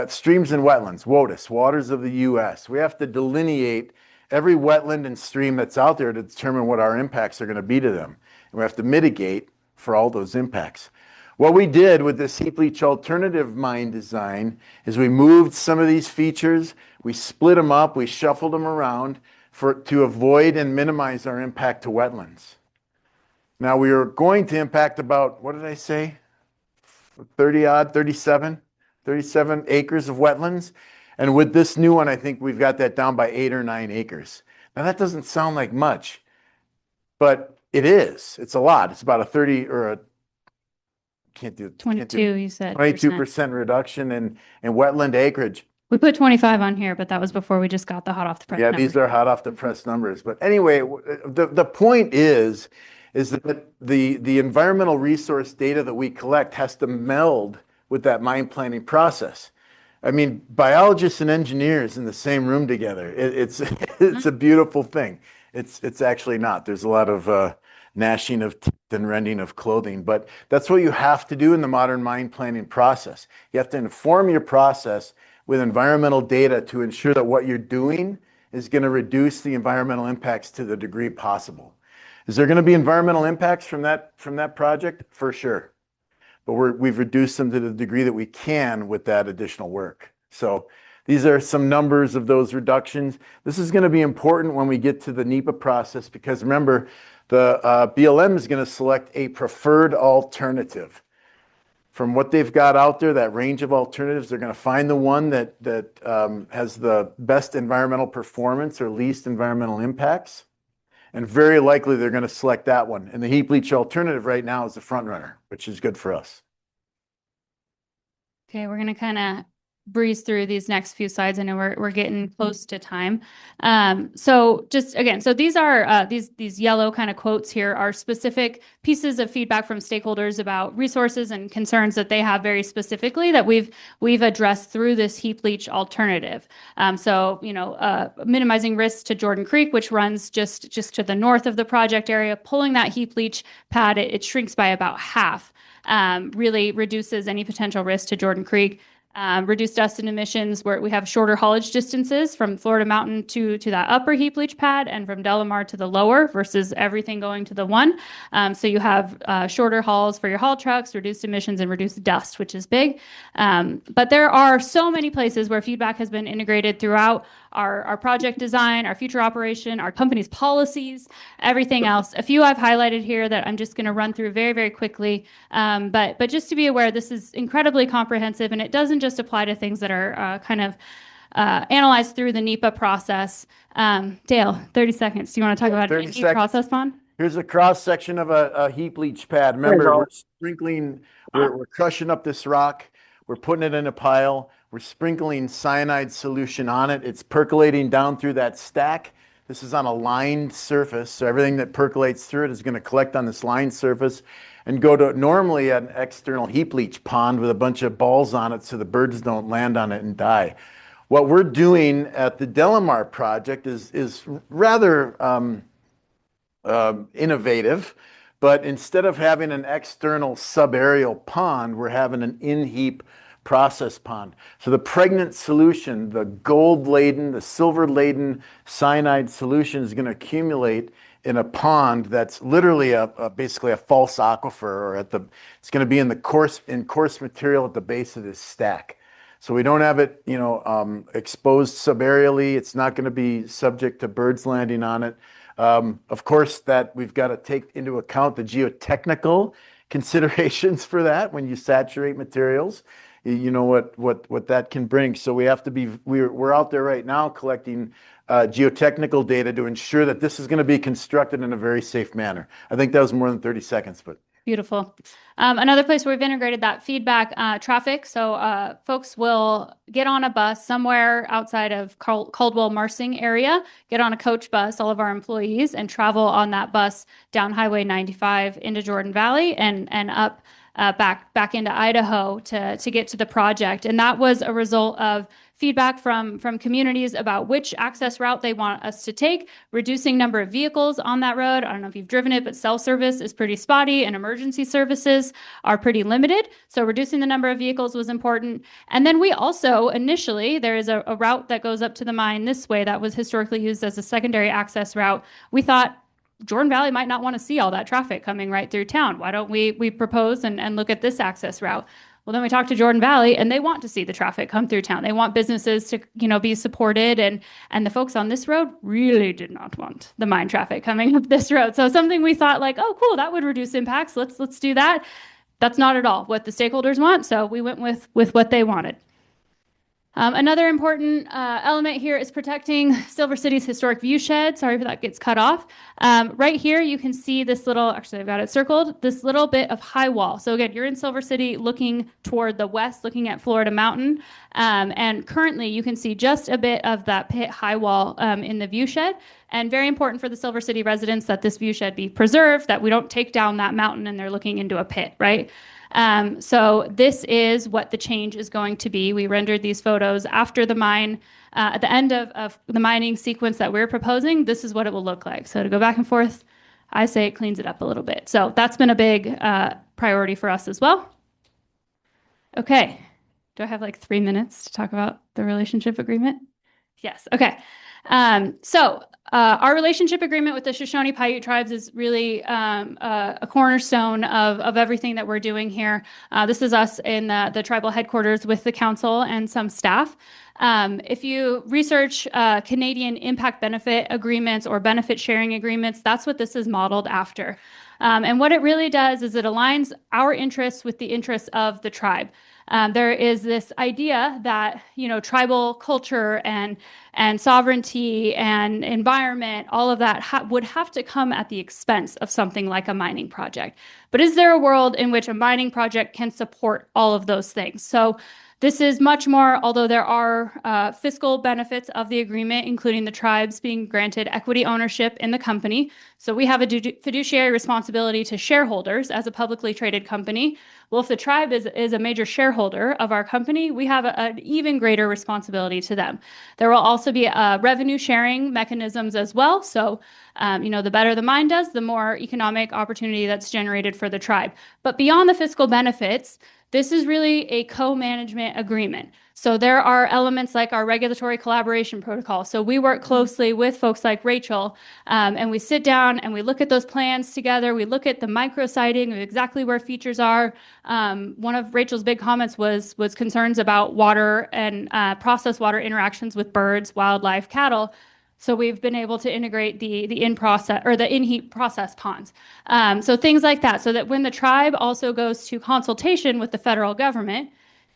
streams and wetlands, WOTUS, Waters of the U.S. We have to delineate every wetland and stream that's out there to determine what our impacts are going to be to them. And we have to mitigate for all those impacts. What we did with this heap leach alternative mine design is we moved some of these features, we split them up, we shuffled them around to avoid and minimize our impact to wetlands. Now we are going to impact about, what did I say? 37 acres of wetlands. And with this new one, I think we've got that down by 8 or 9 acres. Now that doesn't sound like much, but it is. It's a lot. It's about a 30 or a, can't do 22, you said. 22% reduction in wetland acreage. We put 25 on here, but that was before we just got the hot off the press Yeah, numbers. these are hot off the press numbers. But anyway, the point is that the environmental resource data that we collect has to meld with that mine planning process. I mean, biologists and engineers in the same room together. It's a beautiful thing. It's actually not. There's a lot of gnashing of teeth and rending of clothing, but that's what you have to do in the modern mine planning process. You have to inform your process with environmental data to ensure that what you're doing is going to reduce the environmental impacts to the degree possible. Is there going to be environmental impacts from that project? For sure. But we've reduced them to the degree that we can with that additional work. So these are some numbers of those reductions. This is going to be important when we get to the NEPA process because remember, the BLM is going to select a preferred alternative. From what they've got out there, that range of alternatives, they're going to find the one that has the best environmental performance or least environmental impacts. And very likely they're going to select that one. And the heap leach alternative right now is the front runner, which is good for us. Okay, we're going to kind of breeze through these next few slides. I know we're getting close to time. So just again, so these are these yellow kind of quotes here are specific pieces of feedback from stakeholders about resources and concerns that they have very specifically that we've addressed through this heap leach alternative. So minimizing risks to Jordan Creek, which runs just to the north of the project area, pulling that heap leach pad, it shrinks by about half. Really reduces any potential risk to Jordan Creek. reduce dust and emissions, where we have shorter haulage distances from Florida Mountain to that upper heap leach pad and from DeLamar to the lower versus everything going to the one. So you have shorter hauls for your haul trucks, reduced emissions, and reduced dust, which is big. But there are so many places where feedback has been integrated throughout our project design, our future operation, our company's policies, everything else. A few I've highlighted here that I'm just going to run through very, very quickly. But just to be aware, this is incredibly comprehensive, and it doesn't just apply to things that are kind of analyzed through the NEPA process. Dale, 30 seconds. Do you want to talk about an heap process pond? Here's a cross section of a heap leach pad. Remember, we're sprinkling, we're crushing up this rock. We're putting it in a pile. We're sprinkling cyanide solution on it. It's percolating down through that stack. This is on a lined surface, so everything that percolates through it is going to collect on this lined surface and go to normally an external heap leach pond with a bunch of balls on it so the birds don't land on it and die. What we're doing at the DeLamar project is rather innovative, but instead of having an external subaerial pond, we're having an in-heap process pond. So the pregnant solution, the gold-laden, the silver-laden cyanide solution is going to accumulate in a pond that's literally basically a false aquifer, or it's going to be in coarse material at the base of this stack. So we don't have it, exposed subaerially. It's not going to be subject to birds landing on it. Of course, that we've got to take into account the geotechnical considerations for that when you saturate materials. You know what that can bring. So we have to be, we're out there right now collecting geotechnical data to ensure that this is going to be constructed in a very safe manner. I think that was more than 30 seconds, but. Beautiful. Another place where we've integrated that feedback, traffic. So folks will get on a bus somewhere outside of Caldwell-Marsing area, get on a coach bus, all of our employees, and travel on that bus down Highway 95 into Jordan Valley and up back into Idaho to get to the project. And that was a result of feedback from communities about which access route they want us to take, reducing number of vehicles on that road. I don't know if you've driven it, but cell service is pretty spotty and emergency services are pretty limited. So reducing the number of vehicles was important. And then we also initially, there is a route that goes up to the mine this way that was historically used as a secondary access route. We thought Jordan Valley might not want to see all that traffic coming right through town. Why don't we propose and look at this access route? Well, then we talked to Jordan Valley, and they want to see the traffic come through town. They want businesses to, be supported, and the folks on this road really did not want the mine traffic coming up this road. So something we thought like, oh, cool, that would reduce impacts. Let's do that. That's not at all what the stakeholders want. So we went with what they wanted. Another important element here is protecting Silver City's historic viewshed. Sorry if that gets cut off. Right here, you can see this little, actually I've got it circled, this little bit of high wall. So again, you're in Silver City looking toward the west, looking at Florida Mountain. And currently you can see just a bit of that pit high wall in the viewshed. And very important for the Silver City residents that this viewshed be preserved, that we don't take down that mountain and they're looking into a pit, right? So this is what the change is going to be. We rendered these photos after the mine, at the end of the mining sequence that we're proposing. This is what it will look like. So to go back and forth, I say it cleans it up a little bit. So that's been a big priority for us as well. Okay. Do I have like 3 minutes to talk about the relationship agreement? Yes. Okay. Our relationship agreement with the Shoshone-Paiute Tribes is really a cornerstone of everything that we're doing here. This is us in the tribal headquarters with the council and some staff. If you research Canadian impact benefit agreements or benefit sharing agreements, that's what this is modeled after. And what it really does is it aligns our interests with the interests of the tribe. There is this idea that, tribal culture and sovereignty and environment, all of that would have to come at the expense of something like a mining project. But is there a world in which a mining project can support all of those things? So this is much more, although there are fiscal benefits of the agreement, including the tribes being granted equity ownership in the company. So we have a fiduciary responsibility to shareholders as a publicly traded company. Well, if the tribe is a major shareholder of our company, we have an even greater responsibility to them. There will also be revenue sharing mechanisms as well. So, the better the mine does, the more economic opportunity that's generated for the tribe. But beyond the fiscal benefits, this is really a co-management agreement. So there are elements like our regulatory collaboration protocol. So we work closely with folks like Rachel, and we sit down and we look at those plans together. We look at the micrositing of exactly where features are. One of Rachel's big comments was concerns about water and processed water interactions with birds, wildlife, cattle. So we've been able to integrate the in-process or the in-heat process ponds. So things like that, so that when the tribe also goes to consultation with the federal government,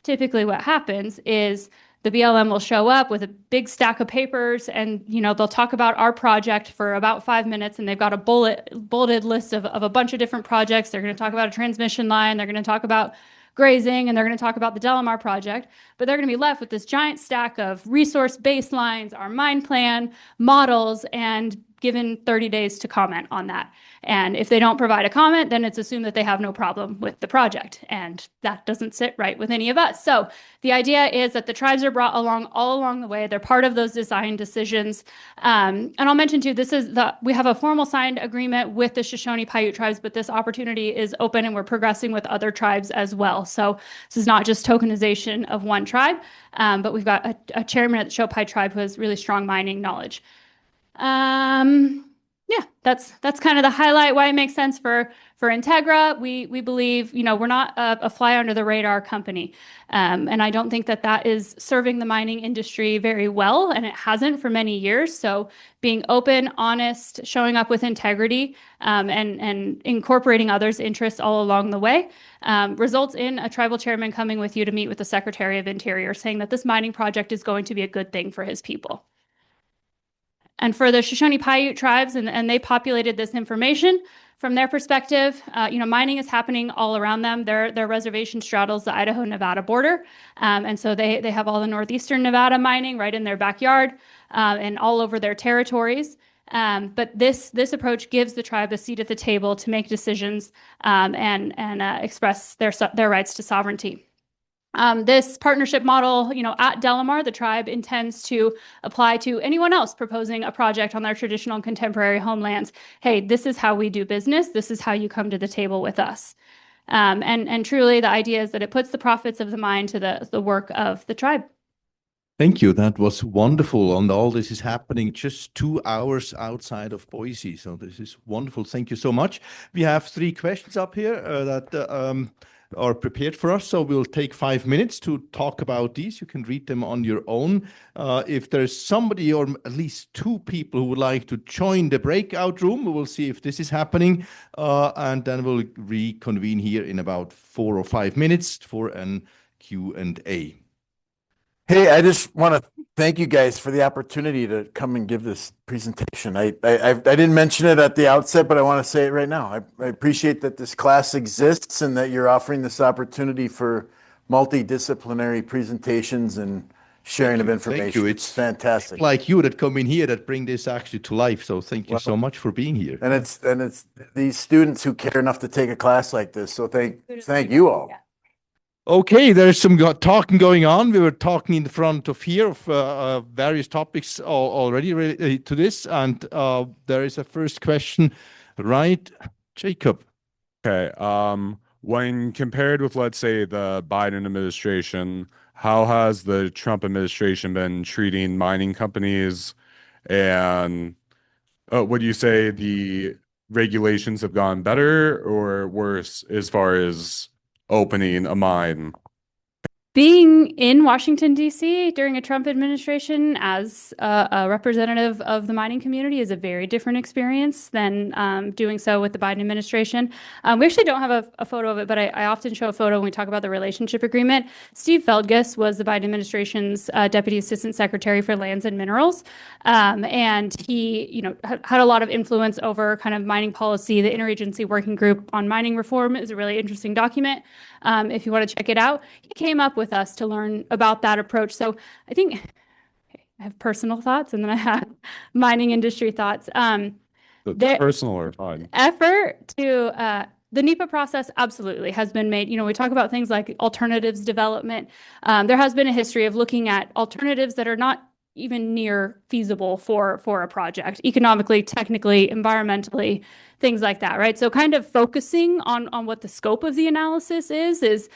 typically what happens is the BLM will show up with a big stack of papers and, they'll talk about our project for about 5 minutes, and they've got a bulleted list of a bunch of different projects. They're going to talk about a transmission line. They're going to talk about grazing, and they're going to talk about the DeLamar project, but they're going to be left with this giant stack of resource baselines, our mine plan, models, and given 30 days to comment on that. And if they don't provide a comment, then it's assumed that they have no problem with the project. And that doesn't sit right with any of us. So the idea is that the tribes are brought along all along the way. They're part of those design decisions. And I'll mention too, we have a formal signed agreement with the Shoshone-Paiute Tribes, but this opportunity is open and we're progressing with other tribes as well. So this is not just tokenization of one tribe, but we've got a chairman at the Shoshone-Paiute Tribe who has really strong mining knowledge. Yeah, that's kind of the highlight, why it makes sense for Integra. We believe, we're not a fly under the radar company. And I don't think that is serving the mining industry very well, and it hasn't for many years. So being open, honest, showing up with integrity, and incorporating others' interests all along the way, results in a tribal chairman coming with you to meet with the Secretary of Interior, saying that this mining project is going to be a good thing for his people. And for the Shoshone-Paiute tribes, and they populated this information from their perspective, mining is happening all around them. Their reservation straddles the Idaho-Nevada border. And so they have all the northeastern Nevada mining right in their backyard, and all over their territories. But this approach gives the tribe a seat at the table to make decisions, and express their rights to sovereignty. This partnership model, at DeLamar, the tribe intends to apply to anyone else proposing a project on their traditional and contemporary homelands. Hey, this is how we do business. This is how you come to the table with us. And truly, the idea is that it puts the profits of the mine to the work of the tribe. Thank you. That was wonderful. And all this is happening just 2 hours outside of Boise. So this is wonderful. Thank you so much. We have 3 questions up here that are prepared for us. So we'll take 5 minutes to talk about these. You can read them on your own. If there's somebody or at least 2 people who would like to join the breakout room, we will see if this is happening. And then we'll reconvene here in about 4 or 5 minutes for an Q&A. Hey, I just want to thank you guys for the opportunity to come and give this presentation. I didn't mention it at the outset, but I want to say it right now. I appreciate that this class exists and that you're offering this opportunity for multidisciplinary presentations and sharing of information. Thank you. It's fantastic. Like you that come in here that bring this actually to life. So thank you so much for being here. And it's these students who care enough to take a class like this. So thank you all. Yeah. Okay, there's some talking going on. We were talking in front of here of various topics already related to this. And there is a first question, right? Jacob. Okay. When compared with, let's say, the Biden administration, how has the Trump administration been treating mining companies? And would you say the regulations have gone better or worse as far as opening a mine? Being in Washington, D.C. during a Trump administration as a representative of the mining community is a very different experience than doing so with the Biden administration. We actually don't have a photo of it, but I often show a photo when we talk about the relationship agreement. Steve Feldges was the Biden administration's Deputy Assistant Secretary for Lands and Minerals. And he, had a lot of influence over kind of mining policy. The Interagency Working Group on Mining Reform is a really interesting document. If you want to check it out, he came up with us to learn about that approach. So I think I have personal thoughts and then I have mining industry thoughts. Personal or fine? Effort to the NEPA process absolutely has been made. We talk about things like alternatives development. There has been a history of looking at alternatives that are not even near feasible for a project, economically, technically, environmentally, things like that, right? So kind of focusing on what the scope of the analysis is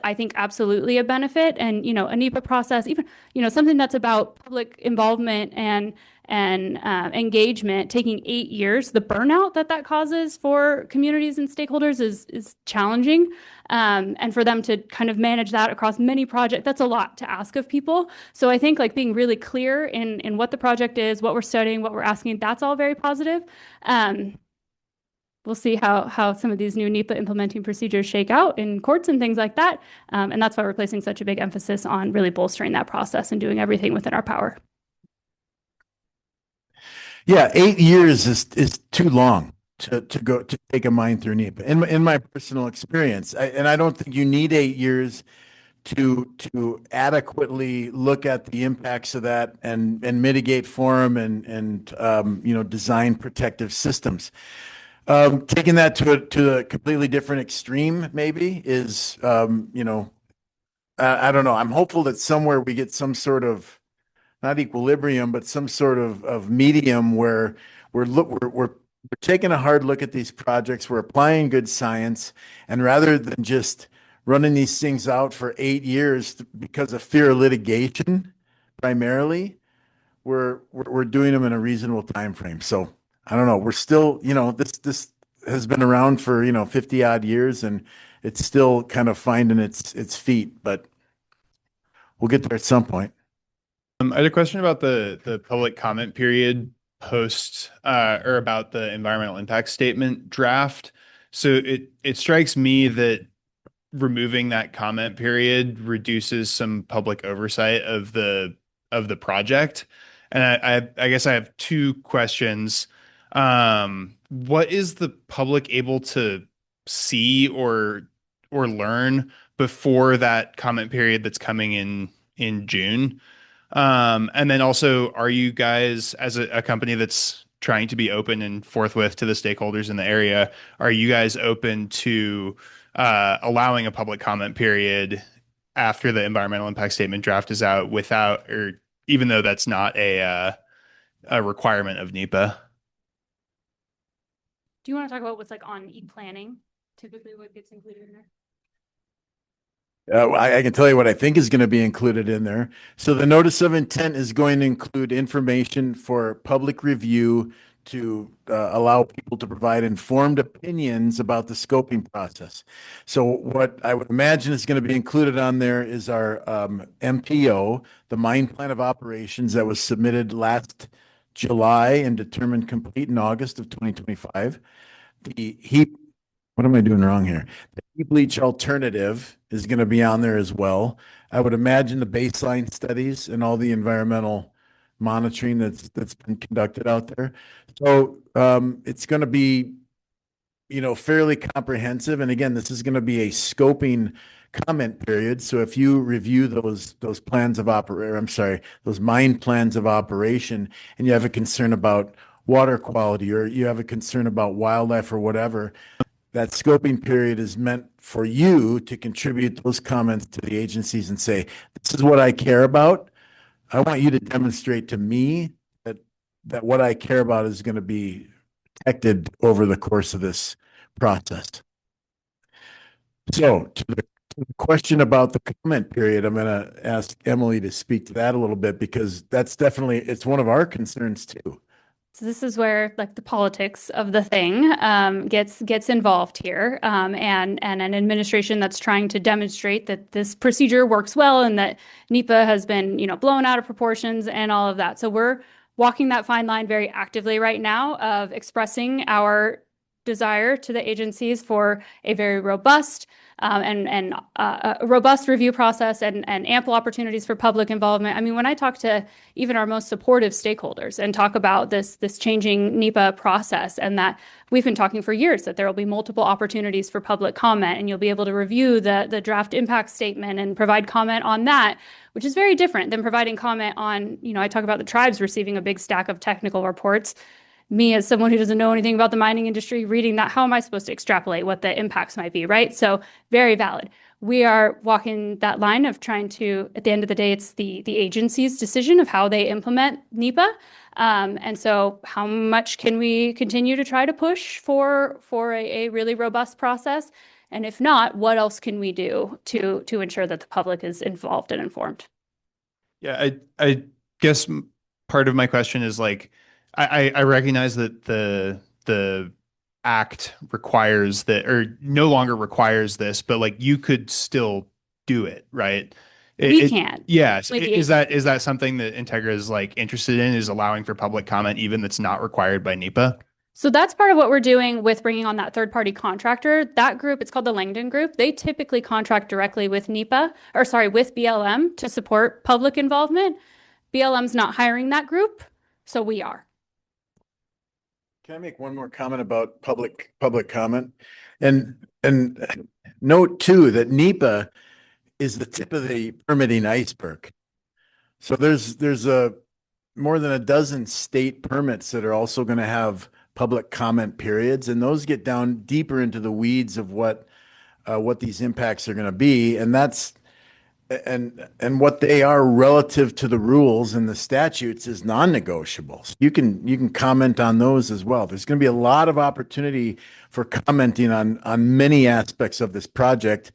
I think absolutely a benefit. And a NEPA process, even something that's about public involvement and engagement, taking 8 years, the burnout that causes for communities and stakeholders is challenging. And for them to kind of manage that across many projects, that's a lot to ask of people. So I think like being really clear in what the project is, what we're studying, what we're asking, that's all very positive. We'll see how some of these new NEPA implementing procedures shake out in courts and things like that. And that's why we're placing such a big emphasis on really bolstering that process and doing everything within our power. Yeah, 8 years is too long to take a mine through NEPA. In my personal experience, and I don't think you need 8 years to adequately look at the impacts of that and mitigate for them and design protective systems. Taking that to a completely different extreme maybe is I don't know. I'm hopeful that somewhere we get some sort of not equilibrium, but some sort of medium where we're taking a hard look at these projects, we're applying good science, and rather than just running these things out for 8 years because of fear of litigation, primarily, we're doing them in a reasonable time frame. So I don't know. We're still, this has been around for 50 odd years, and it's still kind of finding its feet, but we'll get there at some point. I had a question about the public comment period post or about the environmental impact statement draft. So it strikes me that removing that comment period reduces some public oversight of the project. And I guess I have two questions. What is the public able to see or learn before that comment period that's coming in June? And then also, are you guys, as a company that's trying to be open and forthwith to the stakeholders in the area, are you guys open to allowing a public comment period after the environmental impact statement draft is out without, or even though that's not a requirement of NEPA? Do you want to talk about what's like on e-planning? Typically what gets included in there? I can tell you what I think is going to be included in there. So the notice of intent is going to include information for public review to allow people to provide informed opinions about the scoping process. So what I would imagine is going to be included on there is our MPO, the Mine Plan of Operations that was submitted last July and determined complete in August of 2025. What am I doing wrong here? The heap leach alternative is going to be on there as well. I would imagine the baseline studies and all the environmental monitoring that's been conducted out there. So it's going to be, fairly comprehensive. And again, this is going to be a scoping comment period. So if you review those plans of those mine plans of operation, and you have a concern about water quality or you have a concern about wildlife or whatever, that scoping period is meant for you to contribute those comments to the agencies and say, this is what I care about. I want you to demonstrate to me that what I care about is going to be protected over the course of this process. So to the question about the comment period, I'm going to ask Emily to speak to that a little bit, because that's definitely, it's one of our concerns too. So this is where like the politics of the thing gets involved here, and an administration that's trying to demonstrate that this procedure works well and that NEPA has been blown out of proportions and all of that. So we're walking that fine line very actively right now of expressing our desire to the agencies for a very robust and a robust review process and ample opportunities for public involvement. I mean, when I talk to even our most supportive stakeholders and talk about this changing NEPA process, and that we've been talking for years that there will be multiple opportunities for public comment, and you'll be able to review the draft impact statement and provide comment on that, which is very different than providing comment on, I talk about the tribes receiving a big stack of technical reports. me as someone who doesn't know anything about the mining industry, reading that, how am I supposed to extrapolate what the impacts might be, right? So very valid. We are walking that line of trying to, at the end of the day, it's the agency's decision of how they implement NEPA. And so how much can we continue to try to push for a really robust process? And if not, what else can we do to ensure that the public is involved and informed? Yeah, I guess part of my question is like, I recognize that the act requires that, or no longer requires this, but like you could still do it, right? We can't. Yes. Like, Is that something that Integra is like interested in, is allowing for public comment even that's not required by NEPA? So that's part of what we're doing with bringing on that third-party contractor. That group, it's called the Langdon Group. They typically contract directly with NEPA, or sorry, with BLM to support public involvement. BLM's not hiring that group, so we are. Can I make one more comment about public comment? And note too that NEPA is the tip of the permitting iceberg. So there's more than a dozen state permits that are also going to have public comment periods, and those get down deeper into the weeds of what these impacts are going to be, and that's and what they are relative to the rules and the statutes is non-negotiables. You can comment on those as well. There's going to be a lot of opportunity for commenting on many aspects of this project,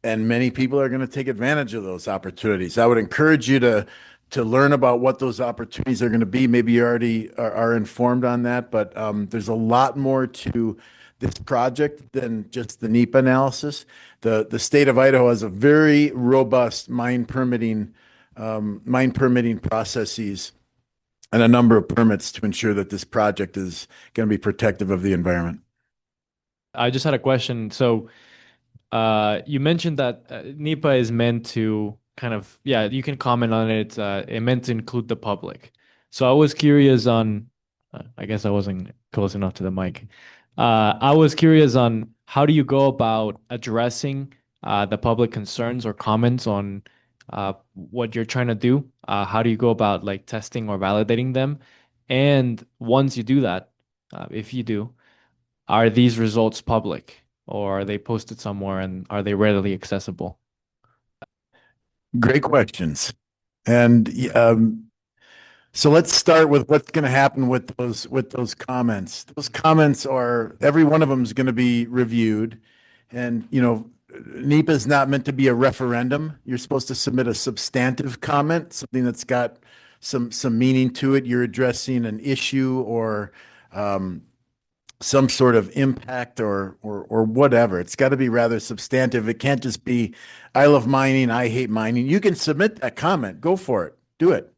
and many people are going to take advantage of those opportunities. I would encourage you to learn about what those opportunities are going to be. Maybe you already are informed on that, but there's a lot more to this project than just the NEPA analysis. The state of Idaho has a very robust mine permitting processes and a number of permits to ensure that this project is going to be protective of the environment. I just had a question. So you mentioned that NEPA is meant to kind of, yeah, you can comment on it. It meant to include the public. So I was curious on, I guess I wasn't close enough to the mic. I was curious on how do you go about addressing the public concerns or comments on what you're trying to do? How do you go about like testing or validating them? And once you do that, if you do, are these results public or are they posted somewhere and are they readily accessible? Great questions. And so let's start with what's going to happen with those comments. Those comments are, every one of them is going to be reviewed. And, NEPA is not meant to be a referendum. You're supposed to submit a substantive comment, something that's got some meaning to it. You're addressing an issue or some sort of impact or whatever. It's got to be rather substantive. It can't just be, I love mining, I hate mining. You can submit that comment. Go for it. Do it.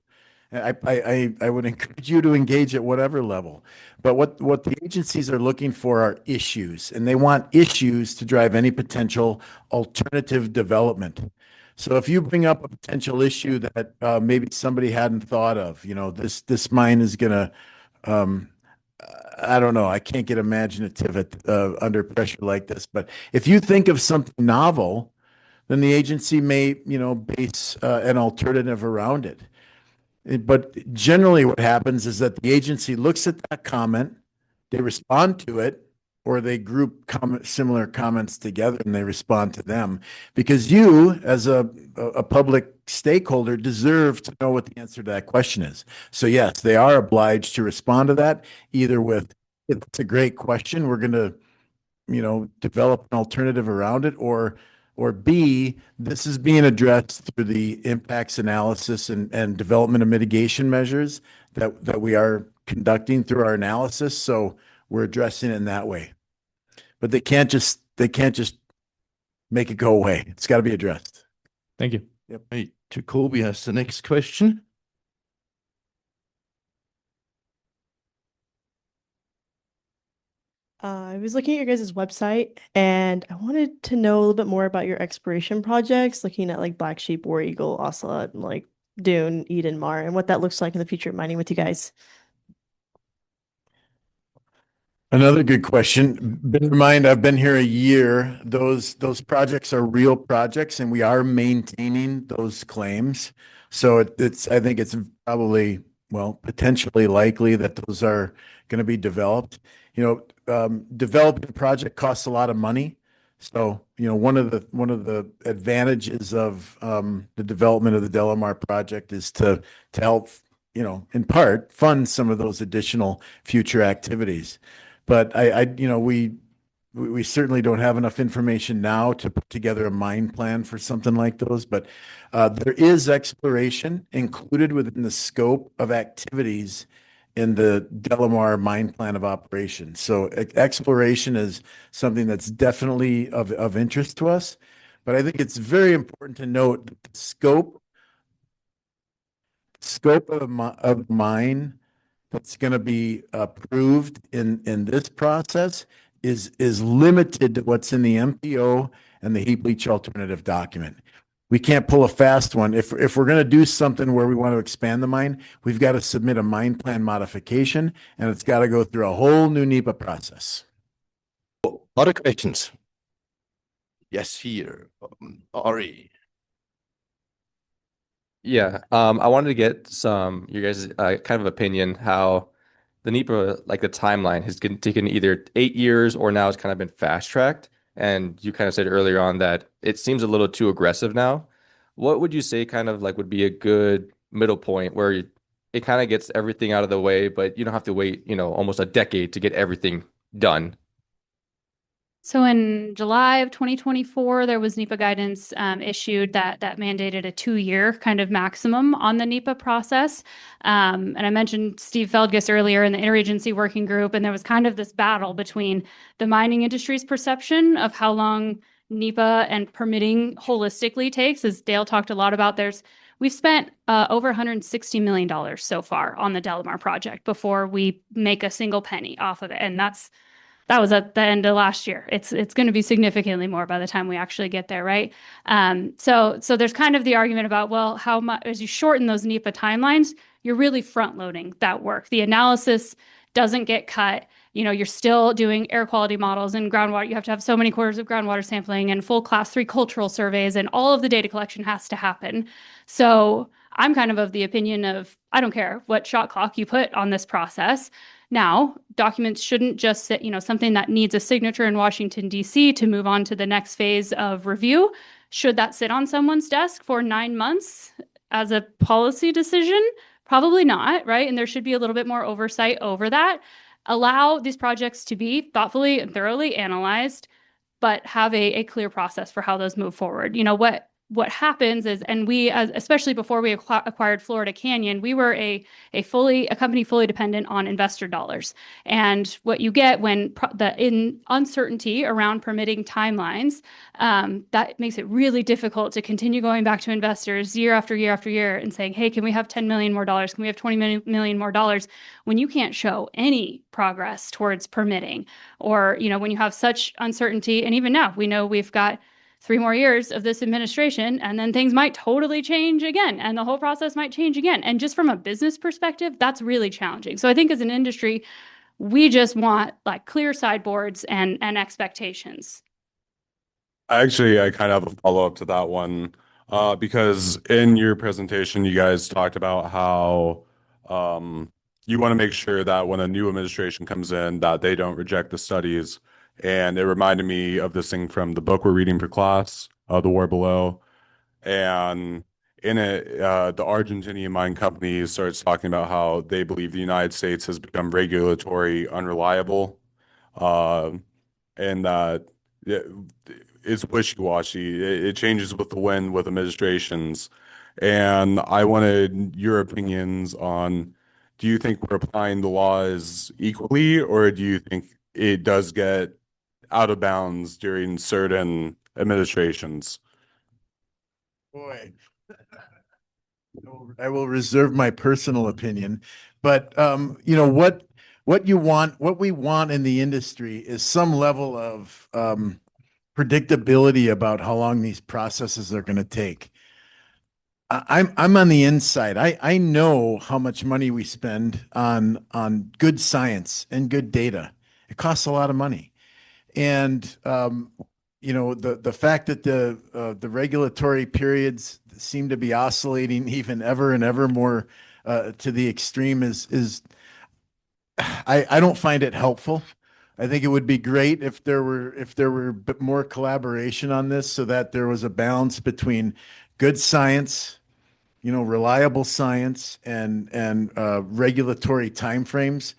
I would encourage you to engage at whatever level. But what the agencies are looking for are issues, and they want issues to drive any potential alternative development. So if you bring up a potential issue that maybe somebody hadn't thought of, this mine is going to, I don't know, I can't get imaginative under pressure like this. But if you think of something novel, then the agency may, base an alternative around it. But generally what happens is that the agency looks at that comment, they respond to it, or they group similar comments together and they respond to them. Because you, as a public stakeholder, deserve to know what the answer to that question is. So yes, they are obliged to respond to that, either with, it's a great question, we're going to, develop an alternative around it, or B, this is being addressed through the impacts analysis and development of mitigation measures that we are conducting through our analysis. So we're addressing it in that way. But they can't just make it go away. It's got to be addressed. Thank you. Yep. Hey, Jacoby has the next question. I was looking at your guys' website and I wanted to know a little bit more about your exploration projects, looking at like Black Sheep, War Eagle, Ocelot, and like Dune, Eden, Mar, and what that looks like in the future of mining with you guys. Another good question. Bear in mind, I've been here a year. Those projects are real projects, and we are maintaining those claims. So I think it's probably well, potentially likely that those are going to be developed. Developing a project costs a lot of money. So, one of the advantages of the development of the DeLamar project is to help, in part fund some of those additional future activities. But we certainly don't have enough information now to put together a mine plan for something like those. But there is exploration included within the scope of activities in the DeLamar mine plan of operations. So exploration is something that's definitely of interest to us. But I think it's very important to note that the scope of the mine that's going to be approved in this process is limited to what's in the MPO and the heap leach alternative document. We can't pull a fast one. If we're going to do something where we want to expand the mine, we've got to submit a mine plan modification, and it's got to go through a whole new NEPA process. Other questions? Yes, here, Ari. Yeah, I wanted to get you guys' kind of opinion how the NEPA, like the timeline, has taken either 8 years or now it's kind of been fast tracked. And you kind of said earlier on that it seems a little too aggressive now. What would you say kind of like would be a good middle point where it kind of gets everything out of the way, but you don't have to wait, almost a decade to get everything done? So in July of 2024, there was NEPA guidance issued that mandated a 2-year kind of maximum on the NEPA process. And I mentioned Steve Feldges earlier in the interagency working group, and there was kind of this battle between the mining industry's perception of how long NEPA and permitting holistically takes. As Dale talked a lot about, we've spent over $160 million so far on the DeLamar project before we make a single penny off of it. And that was at the end of last year. It's going to be significantly more by the time we actually get there, right? So there's kind of the argument about, well, how much as you shorten those NEPA timelines, you're really front loading that work. The analysis doesn't get cut. You're still doing air quality models and groundwater. You have to have so many quarters of groundwater sampling and full class 3 cultural surveys, and all of the data collection has to happen. So I'm kind of the opinion of, I don't care what shot clock you put on this process. Now, documents shouldn't just sit, something that needs a signature in Washington, D.C. to move on to the next phase of review. Should that sit on someone's desk for 9 months as a policy decision? Probably not, right? And there should be a little bit more oversight over that. Allow these projects to be thoughtfully and thoroughly analyzed, but have a clear process for how those move forward. What happens is, and we, especially before we acquired Florida Canyon, we were a company fully dependent on investor dollars. And what you get when in uncertainty around permitting timelines, that makes it really difficult to continue going back to investors year after year after year and saying, hey, can we have $10 million more dollars? Can we have $20 million more dollars? When you can't show any progress towards permitting, or when you have such uncertainty. And even now, we know we've got 3 more years of this administration, and then things might totally change again, and the whole process might change again. And just from a business perspective, that's really challenging. So I think as an industry, we just want like clear sideboards and expectations. Actually, I kind of have a follow-up to that one, because in your presentation, you guys talked about how you want to make sure that when a new administration comes in, that they don't reject the studies. And it reminded me of this thing from the book we're reading for class, The War Below. And in it, the Argentinian mine company starts talking about how they believe the United States has become regulatory unreliable, and that it's wishy-washy. It changes with the wind with administrations. And I wanted your opinions on, do you think we're applying the laws equally, or do you think it does get out of bounds during certain administrations? Boy, I will reserve my personal opinion, but what we want in the industry is some level of predictability about how long these processes are going to take. I'm on the inside. I know how much money we spend on good science and good data. It costs a lot of money. And the fact that the regulatory periods seem to be oscillating even ever and ever more to the extreme is I don't find it helpful. I think it would be great if there were a bit more collaboration on this so that there was a balance between good science, reliable science and regulatory timeframes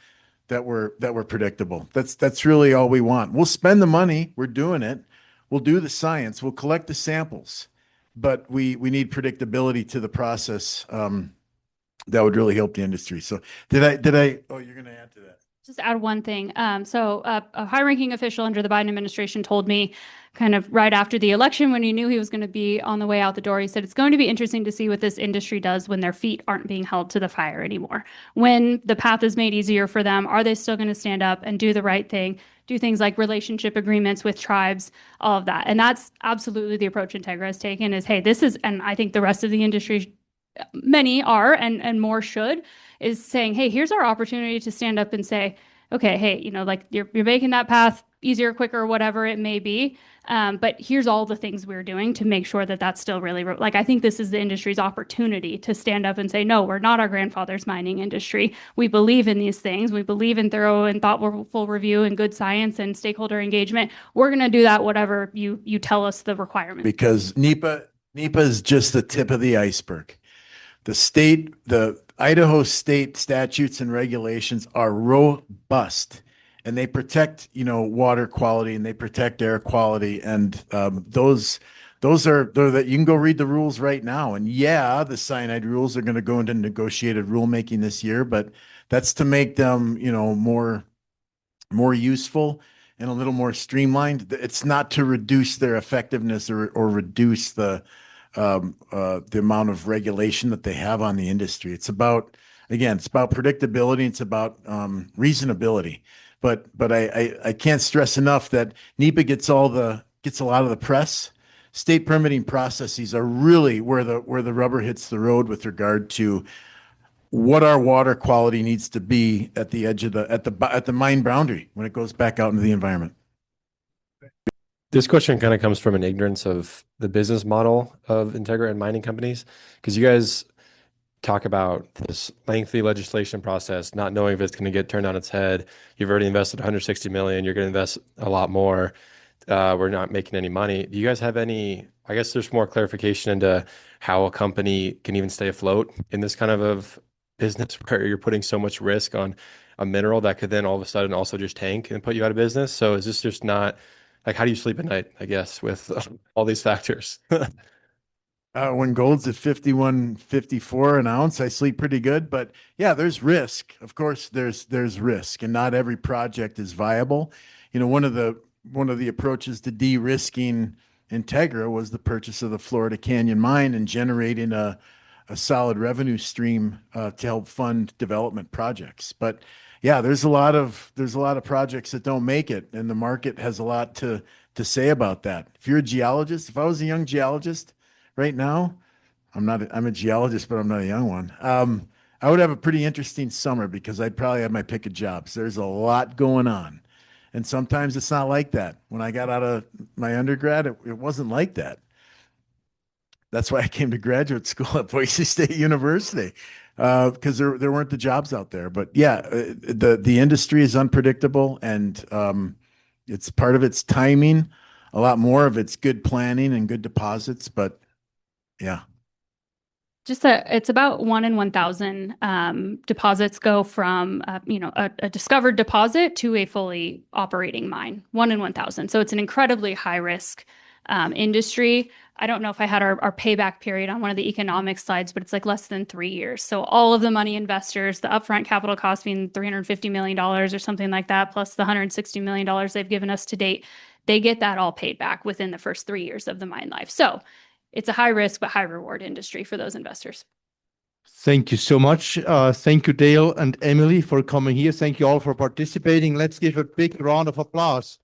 that were predictable. That's really all we want. We'll spend the money, we're doing it. We'll do the science, we'll collect the samples, but we need predictability to the process. That would really help the industry. So did I, oh, you're going to add to that. Just add one thing. So a high-ranking official under the Biden administration told me kind of right after the election when he knew he was going to be on the way out the door, he said, it's going to be interesting to see what this industry does when their feet aren't being held to the fire anymore. When the path is made easier for them, are they still going to stand up and do the right thing? Do things like relationship agreements with tribes, all of that. And that's absolutely the approach Integra has taken is, hey, this is, and I think the rest of the industry, many are and more should, is saying, hey, here's our opportunity to stand up and say, okay, hey, like you're making that path easier, quicker, whatever it may be. But here's all the things we're doing to make sure that that's still really, like, I think this is the industry's opportunity to stand up and say, no, we're not our grandfather's mining industry. We believe in these things. We believe in thorough and thoughtful review and good science and stakeholder engagement. We're going to do that, whatever you tell us the requirements. Because NEPA is just the tip of the iceberg. The Idaho state statutes and regulations are robust and they protect, water quality and they protect air quality. And those are that you can go read the rules right now. And yeah, the cyanide rules are going to go into negotiated rulemaking this year, but that's to make them, more useful and a little more streamlined. It's not to reduce their effectiveness or reduce the amount of regulation that they have on the industry. It's about predictability. It's about reasonability. But I can't stress enough that NEPA gets a lot of the press. State permitting processes are really where the rubber hits the road with regard to what our water quality needs to be at the edge of at the mine boundary when it goes back out into the environment. This question kind of comes from an ignorance of the business model of Integra and mining companies, because you guys talk about this lengthy legislation process, not knowing if it's going to get turned on its head. You've already invested 160 million. You're going to invest a lot more. We're not making any money. Do you guys have any, I guess there's more clarification into how a company can even stay afloat in this kind of business where you're putting so much risk on a mineral that could then all of a sudden also just tank and put you out of business? So is this just not, like, how do you sleep at night, I guess, with all these factors? When gold's at 51.54 an ounce, I sleep pretty good. But yeah, there's risk. Of course, there's risk, and not every project is viable. One of the approaches to de-risking Integra was the purchase of the Florida Canyon mine and generating a solid revenue stream to help fund development projects. But yeah, there's a lot of projects that don't make it, and the market has a lot to say about that. If you're a geologist, if I was a young geologist right now, I'm a geologist, but I'm not a young one. I would have a pretty interesting summer because I'd probably have my pick of jobs. There's a lot going on, and sometimes it's not like that. When I got out of my undergrad, it wasn't like that. That's why I came to graduate school at Boise State University, because there weren't the jobs out there. But yeah, the industry is unpredictable, and it's part of its timing, a lot more of it's good planning and good deposits. But yeah, it's about 1 in 1,000 deposits go from a discovered deposit to a fully operating mine. 1 in 1,000. So it's an incredibly high risk industry. I don't know if I had our payback period on one of the economic slides, but it's like less than 3 years. So all of the money investors, the upfront capital cost being $350 million or something like that, plus the $160 million they've given us to date, they get that all paid back within the first 3 years of the mine life. So it's a high risk but high reward industry for those investors. Thank you so much. Thank you, Dale and Emily, for coming here. Thank you all for participating. Let's give a big round of applause